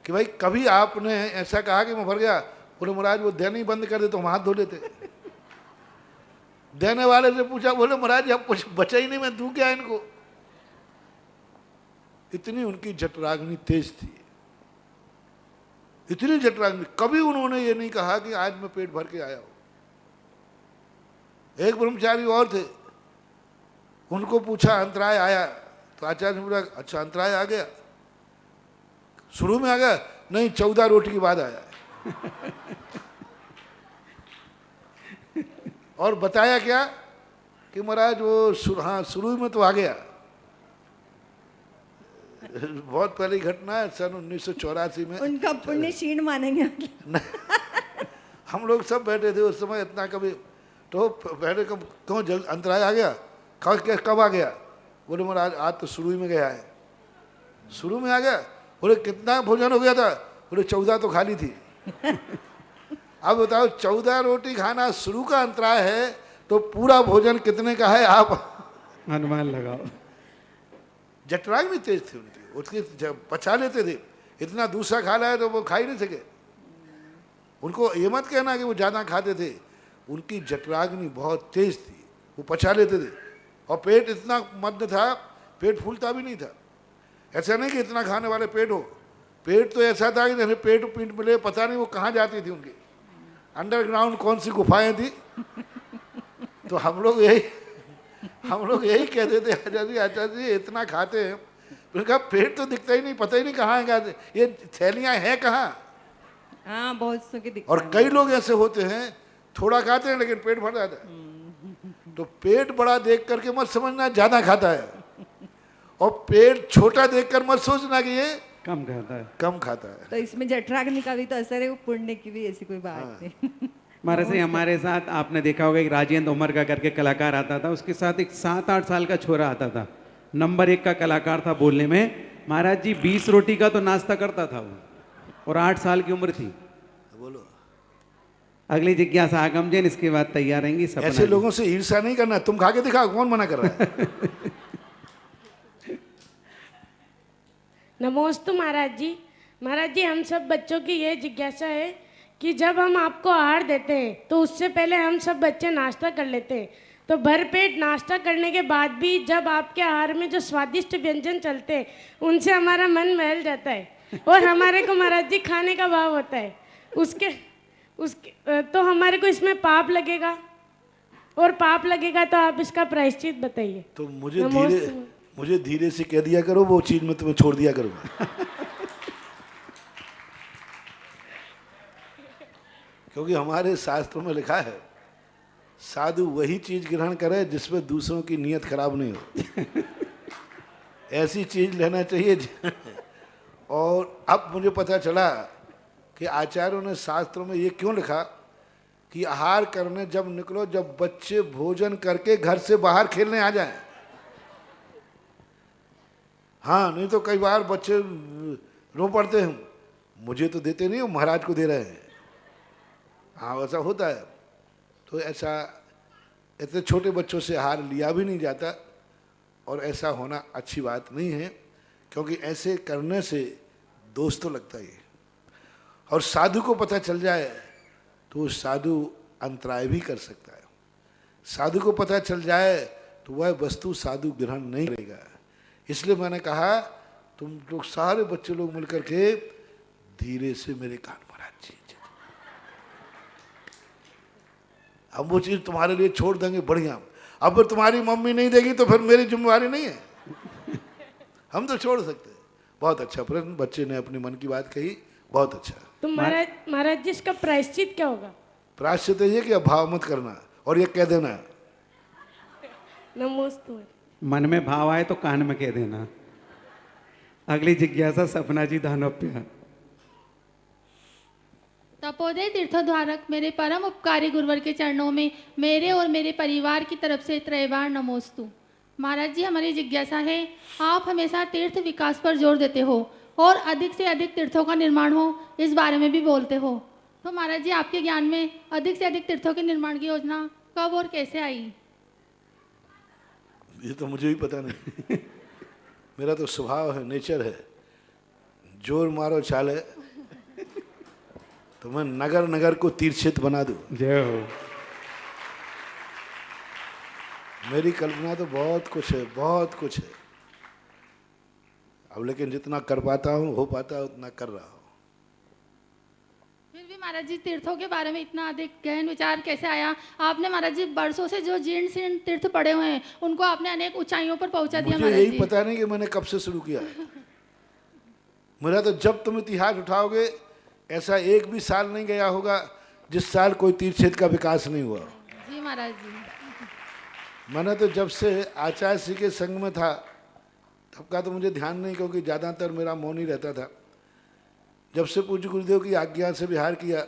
कि भाई कभी आपने ऐसा कहा कि मैं भर गया? बोले महाराज वो देने ही बंद कर दे तो हम हाथ धो लेते। देने वाले से पूछा, बोले महाराज अब कुछ बचा ही नहीं, मैं दूं क्या इनको? इतनी उनकी जठराग्नि तेज थी, इतनी जठराग्नि, कभी उन्होंने ये नहीं कहा कि आज मैं पेट भर के आया हूं। एक ब्रह्मचारी और थे, उनको पूछा अंतराय आया, तो आचार्य ने बोला अच्छा अंतराय आ गया, शुरू में आ गया? नहीं, 14 रोटी के बाद आया। और बताया क्या कि महाराज वो हाँ शुरू में तो आ गया। बहुत पहले घटना है, सन 1984 में। उनका पुण्य क्षीण मानेंगे? हम लोग सब बैठे थे उस समय, इतना कभी तो पहले कब क्यों जल्द अंतराय आ गया? कब आ गया? बोले महाराज आज तो शुरू में गया है। शुरू में आ गया? बोले कितना भोजन हो गया था? बोले 14 तो खाली थी। अब बताओ 14 रोटी खाना शुरू का अंतराय है तो पूरा भोजन कितने का है, आप अनुमान लगाओ। जठराग्नि तेज थी उनकी, उसकी पचा लेते थे। इतना दूसरा खा लाया तो वो खा ही नहीं सके। उनको ये मत कहना कि वो ज़्यादा खाते थे, उनकी जठराग्नि बहुत तेज थी, वो पचा लेते थे। और पेट इतना मध्य था, पेट फूलता भी नहीं था। ऐसा नहीं कि इतना खाने वाले पेट हो, पेट तो ऐसा था कि जैसे पेट पीठ मिले, पता नहीं वो कहाँ जाती थी उनकी, अंडरग्राउंड कौन सी गुफाएं थी। तो हम लोग यही कहते थे, आचार्य जी इतना खाते हैं मैंने कहा पेट तो दिखता ही नहीं, पता ही नहीं कहाँ है, ये थैलियाँ हैं कहाँ। हाँ, बहुत सो के दिखता और है। कई लोग ऐसे होते हैं, थोड़ा खाते हैं लेकिन पेट भर जाता है। तो पेट बड़ा देख करके मत समझना ज्यादा खाता है, और पेट छोटा देखकर मत सोचना कि ये कम खाता है। कम खाता है। तो इसमें जठराग्नि का भी तो असर है, वो पुण्य की भी ऐसी कोई बात नहीं। महाराज जी, हमारे साथ आपने देखा होगा एक राजेंद्र उमर का करके कलाकार आता था, उसके साथ एक 7-8 साल का छोरा आता था, नंबर 1 का कलाकार था बोलने में। महाराज जी 20 रोटी का तो नाश्ता करता था वो, और 8 साल की उम्र थी। बोलो, अगली जिज्ञासा आगम जैन, इसके बाद तैयार रहेंगी सपना ऐसे जी। लोगों से ईर्ष्या नहीं करना। तुम खा के दिखाओ, कौन मना कर रहा है। नमोस्तु महाराज जी। महाराज जी, हम सब बच्चों की ये जिज्ञासा है कि जब हम आपको आहार देते हैं तो उससे पहले हम सब बच्चे नाश्ता कर लेते हैं, तो भरपेट नाश्ता करने के बाद भी जब आपके आहार में जो स्वादिष्ट व्यंजन चलते हैं उनसे हमारा मन महल जाता है और हमारे को महाराज जी खाने का भाव होता है। उसके तो हमारे को इसमें पाप लगेगा, और पाप लगेगा तो आप इसका प्रायश्चित बताइए। तो मुझे धीरे से कह दिया करो, वो चीज में तुम्हें छोड़ दिया करूँगा। क्योंकि हमारे शास्त्रों में लिखा है, साधु वही चीज ग्रहण करे जिसमें दूसरों की नीयत खराब नहीं हो। ऐसी चीज लेना चाहिए। और अब मुझे पता चला कि आचार्यों ने शास्त्रों में ये क्यों लिखा कि आहार करने जब निकलो, जब बच्चे भोजन करके घर से बाहर खेलने आ जाएं। हाँ, नहीं तो कई बार बच्चे रो पड़ते हैं, मुझे तो देते नहीं, वो महाराज को दे रहे हैं। हाँ, ऐसा होता है। तो ऐसा इतने छोटे बच्चों से आहार लिया भी नहीं जाता, और ऐसा होना अच्छी बात नहीं है, क्योंकि ऐसे करने से दोष तो लगता ही है। और साधु को पता चल जाए तो साधु अंतराय भी कर सकता है। साधु को पता चल जाए तो वह वस्तु साधु ग्रहण नहीं करेगा। इसलिए मैंने कहा, तुम लोग सारे बच्चे लोग मिलकर के धीरे से मेरे कान महाराज जी, हम वो चीज तुम्हारे लिए छोड़ देंगे बढ़िया। अब फिर तुम्हारी मम्मी नहीं देगी तो फिर मेरी जिम्मेवारी नहीं है, हम तो छोड़ सकते हैं। बहुत अच्छा प्रश्न, बच्चे ने अपने मन की बात कही, बहुत अच्छा। तो महाराज जी, इसका प्रायश्चित क्या होगा? प्रायश्चित ये कि अभाव मत करना और ये कह देना। नमोस्तु। मन में भाव आए तो कान में कह देना। अगली जिज्ञासा सपना जी धानोप्या। तपोदय तीर्थोद्धारक मेरे परम उपकारी गुरुवर के चरणों में मेरे और मेरे परिवार की तरफ से त्रैवार नमोस्तु। महाराज जी, हमारी जिज्ञासा है, आप हमेशा तीर्थ विकास पर जोर देते हो और अधिक से अधिक तीर्थों का निर्माण हो, इस बारे में भी बोलते हो। तो महाराज जी, आपके ज्ञान में अधिक से अधिक तीर्थों के निर्माण की योजना कब और कैसे आई? ये तो मुझे भी पता नहीं। मेरा तो स्वभाव है, नेचर है, जोर मारो चाले तो मैं नगर नगर को तीर्थ बना दूं। जय हो। मेरी कल्पना तो बहुत कुछ है, बहुत कुछ है। अब लेकिन जितना कर पाता हूँ, हो पाता है, उतना कर रहा हूँ। फिर भी महाराज जी, तीर्थों के बारे में इतना अधिक गहन विचार कैसे आया? आपने महाराज जी वर्षों से जो जीर्ण शीर्ण तीर्थ पड़े हुए हैं उनको आपने अनेक ऊंचाइयों पर पहुंचा दिया। मुझे यही पता नहीं कि मैंने कब से शुरू किया। मेरा तो जब तुम इतिहास उठाओगे, ऐसा एक भी साल नहीं गया होगा जिस साल कोई तीर्थ क्षेत्र का विकास नहीं हुआ। जी महाराज जी। मैंने तो जब से आचार्य श्री के संग में था तब का तो मुझे ध्यान नहीं, क्योंकि ज़्यादातर मेरा मौन ही रहता था। जब से पूज्य गुरुदेव की आज्ञा से विहार किया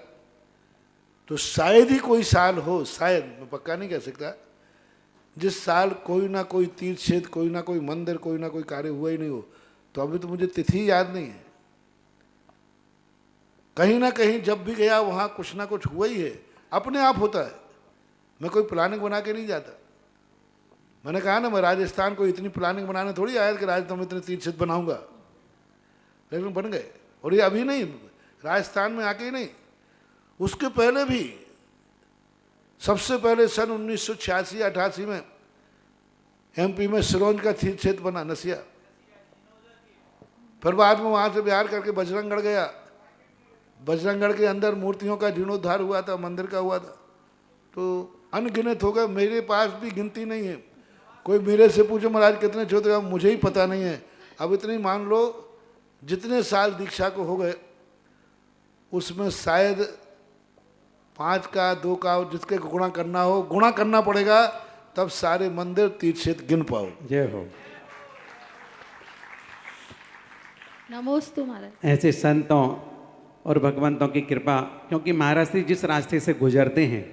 तो शायद ही कोई साल हो, शायद, मैं पक्का नहीं कह सकता, जिस साल कोई ना कोई तीर्थ क्षेत्र, कोई ना कोई मंदिर, कोई ना कोई कार्य हुआ ही नहीं हो। तो अभी तो मुझे तिथि याद नहीं है। कहीं ना कहीं जब भी गया वहाँ कुछ ना कुछ हुआ ही है, अपने आप होता है। मैं कोई प्लानिंग बना के नहीं जाता। मैंने कहा ना, मैं राजस्थान को इतनी प्लानिंग बनाने थोड़ी आया कि राजस्थान में इतने तीर्थ क्षेत्र बनाऊंगा, लेकिन बन गए। और ये अभी नहीं, राजस्थान में आके ही नहीं, उसके पहले भी, सबसे पहले सन 1986-88 में एमपी में सिरोंज का तीर्थ क्षेत्र बना, नसिया। फिर बाद में वहाँ से बिहार करके बजरंगगढ़ गया। बजरंगगढ़ के अंदर मूर्तियों का जीर्णोद्धार हुआ था, मंदिर का हुआ था। तो अनगिनत हो गए, मेरे पास भी गिनती नहीं है। कोई मेरे से पूछे महाराज कितने छोटे, मुझे ही पता नहीं है। अब इतनी मान लो जितने साल दीक्षा को हो गए उसमें शायद 5 का 2 का जिसके गुणा करना हो, गुणा करना पड़ेगा, तब सारे मंदिर तीर्थ क्षेत्र गिन पाओ। जय हो। नमोस्तु महाराज। ऐसे संतों और भगवंतों की कृपा, क्योंकि महाराज श्री जिस रास्ते से गुजरते हैं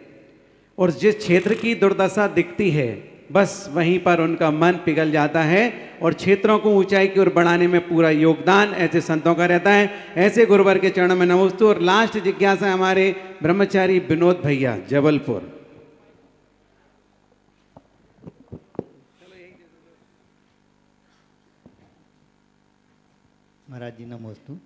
और जिस क्षेत्र की दुर्दशा दिखती है, बस वहीं पर उनका मन पिघल जाता है और क्षेत्रों को ऊंचाई की ओर बढ़ाने में पूरा योगदान ऐसे संतों का रहता है। ऐसे गुरुवर के चरणों में नमोस्तु। और लास्ट जिज्ञासा हमारे ब्रह्मचारी विनोद भैया, जबलपुर। महाराज जी नमोस्तु।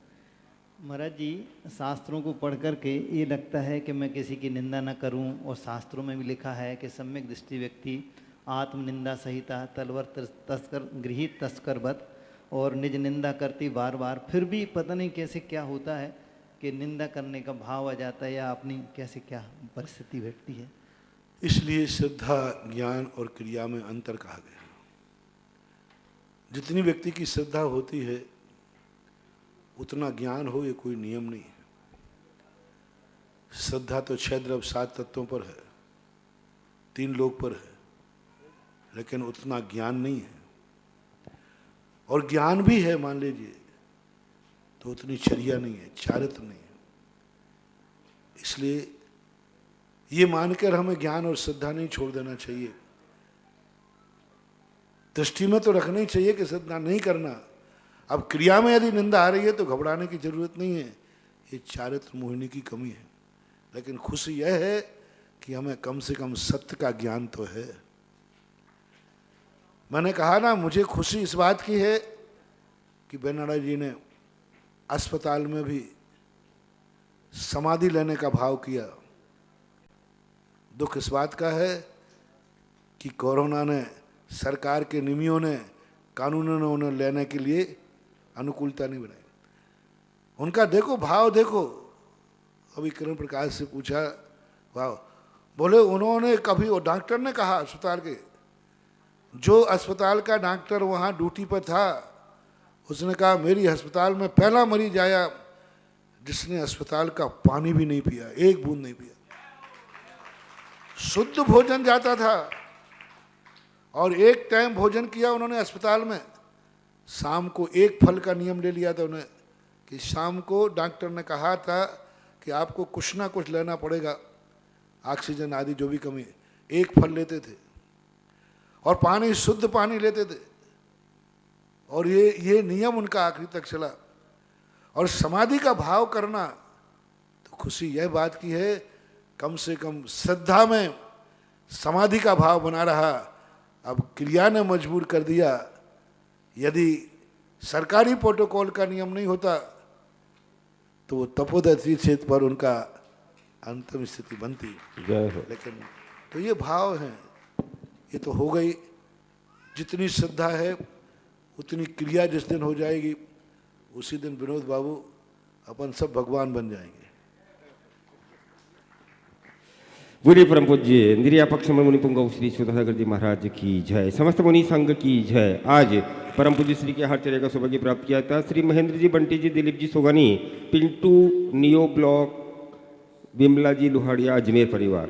महाराज जी, शास्त्रों को पढ़ करके ये लगता है कि मैं किसी की निंदा न करूं, और शास्त्रों में भी लिखा है कि सम्यक दृष्टि व्यक्ति आत्मनिंदा सहिता तलवर तस्कर गृहित तस्करवत, और निज निंदा करती बार बार, फिर भी पता नहीं कैसे क्या होता है कि निंदा करने का भाव आ जाता है, या अपनी कैसे क्या परिस्थिति बैठती है। इसलिए श्रद्धा, ज्ञान और क्रिया में अंतर कहा गया। जितनी व्यक्ति की श्रद्धा होती है उतना ज्ञान हो, ये कोई नियम नहीं है। श्रद्धा तो 6 द्रव्य 7 तत्वों पर है, 3 लोक पर है, लेकिन उतना ज्ञान नहीं है। और ज्ञान भी है मान लीजिए तो उतनी चर्या नहीं है, चारित्र नहीं है। इसलिए ये मानकर हमें ज्ञान और श्रद्धा नहीं छोड़ देना चाहिए। दृष्टि में तो रखना ही चाहिए कि श्रद्धा नहीं करना। अब क्रिया में यदि निंदा आ रही है तो घबराने की जरूरत नहीं है, ये चारित्र मोहिनी की कमी है। लेकिन खुशी यह है कि हमें कम से कम सत्य का ज्ञान तो है। मैंने कहा ना, मुझे खुशी इस बात की है कि बेनाडा जी ने अस्पताल में भी समाधि लेने का भाव किया। दुख इस बात का है कि कोरोना ने, सरकार के नियमों ने, कानूनों ने उन्हें लेने के लिए अनुकूलता नहीं बनाई। उनका देखो भाव, देखो। अभी किरण प्रकाश से पूछा, वाह, बोले उन्होंने कभी, वो डॉक्टर ने कहा, अस्पताल के जो अस्पताल का डॉक्टर वहाँ ड्यूटी पर था, उसने कहा मेरी अस्पताल में पहला मरीज आया जिसने अस्पताल का पानी भी नहीं पिया, एक बूंद नहीं पिया। शुद्ध भोजन जाता था और एक टाइम भोजन किया उन्होंने अस्पताल में। शाम को एक फल का नियम ले लिया था उन्हें कि शाम को डॉक्टर ने कहा था कि आपको कुछ ना कुछ लेना पड़ेगा, ऑक्सीजन आदि जो भी कमी, एक फल लेते थे और पानी, शुद्ध पानी लेते थे। और ये नियम उनका आखिरी तक चला। और समाधि का भाव करना, तो खुशी यह बात की है कम से कम श्रद्धा में समाधि का भाव बना रहा। अब क्रिया ने मजबूर कर दिया। यदि सरकारी प्रोटोकॉल का नियम नहीं होता तो वो तपोदय क्षेत्र पर उनका अंतिम स्थिति बनती। लेकिन तो ये भाव है, ये तो हो गई। जितनी श्रद्धा है उतनी क्रिया जिस दिन हो जाएगी, उसी दिन विनोद बाबू अपन सब भगवान बन जाएंगे। पूरे परम पूज्य निर्यापक्ष मुनि पुंगव श्री सुधाकर जी महाराज की जय, समस्त मुनि संघ की जय। आज परम पूज्य श्री के हर चर्या का सौभाग्य प्राप्त किया था। श्री महेंद्र जी, बंटी जी, दिलीप जी सोगानी, पिंटू, नियो ब्लॉक, बिमला जी लोहाड़िया, अजमेर परिवार।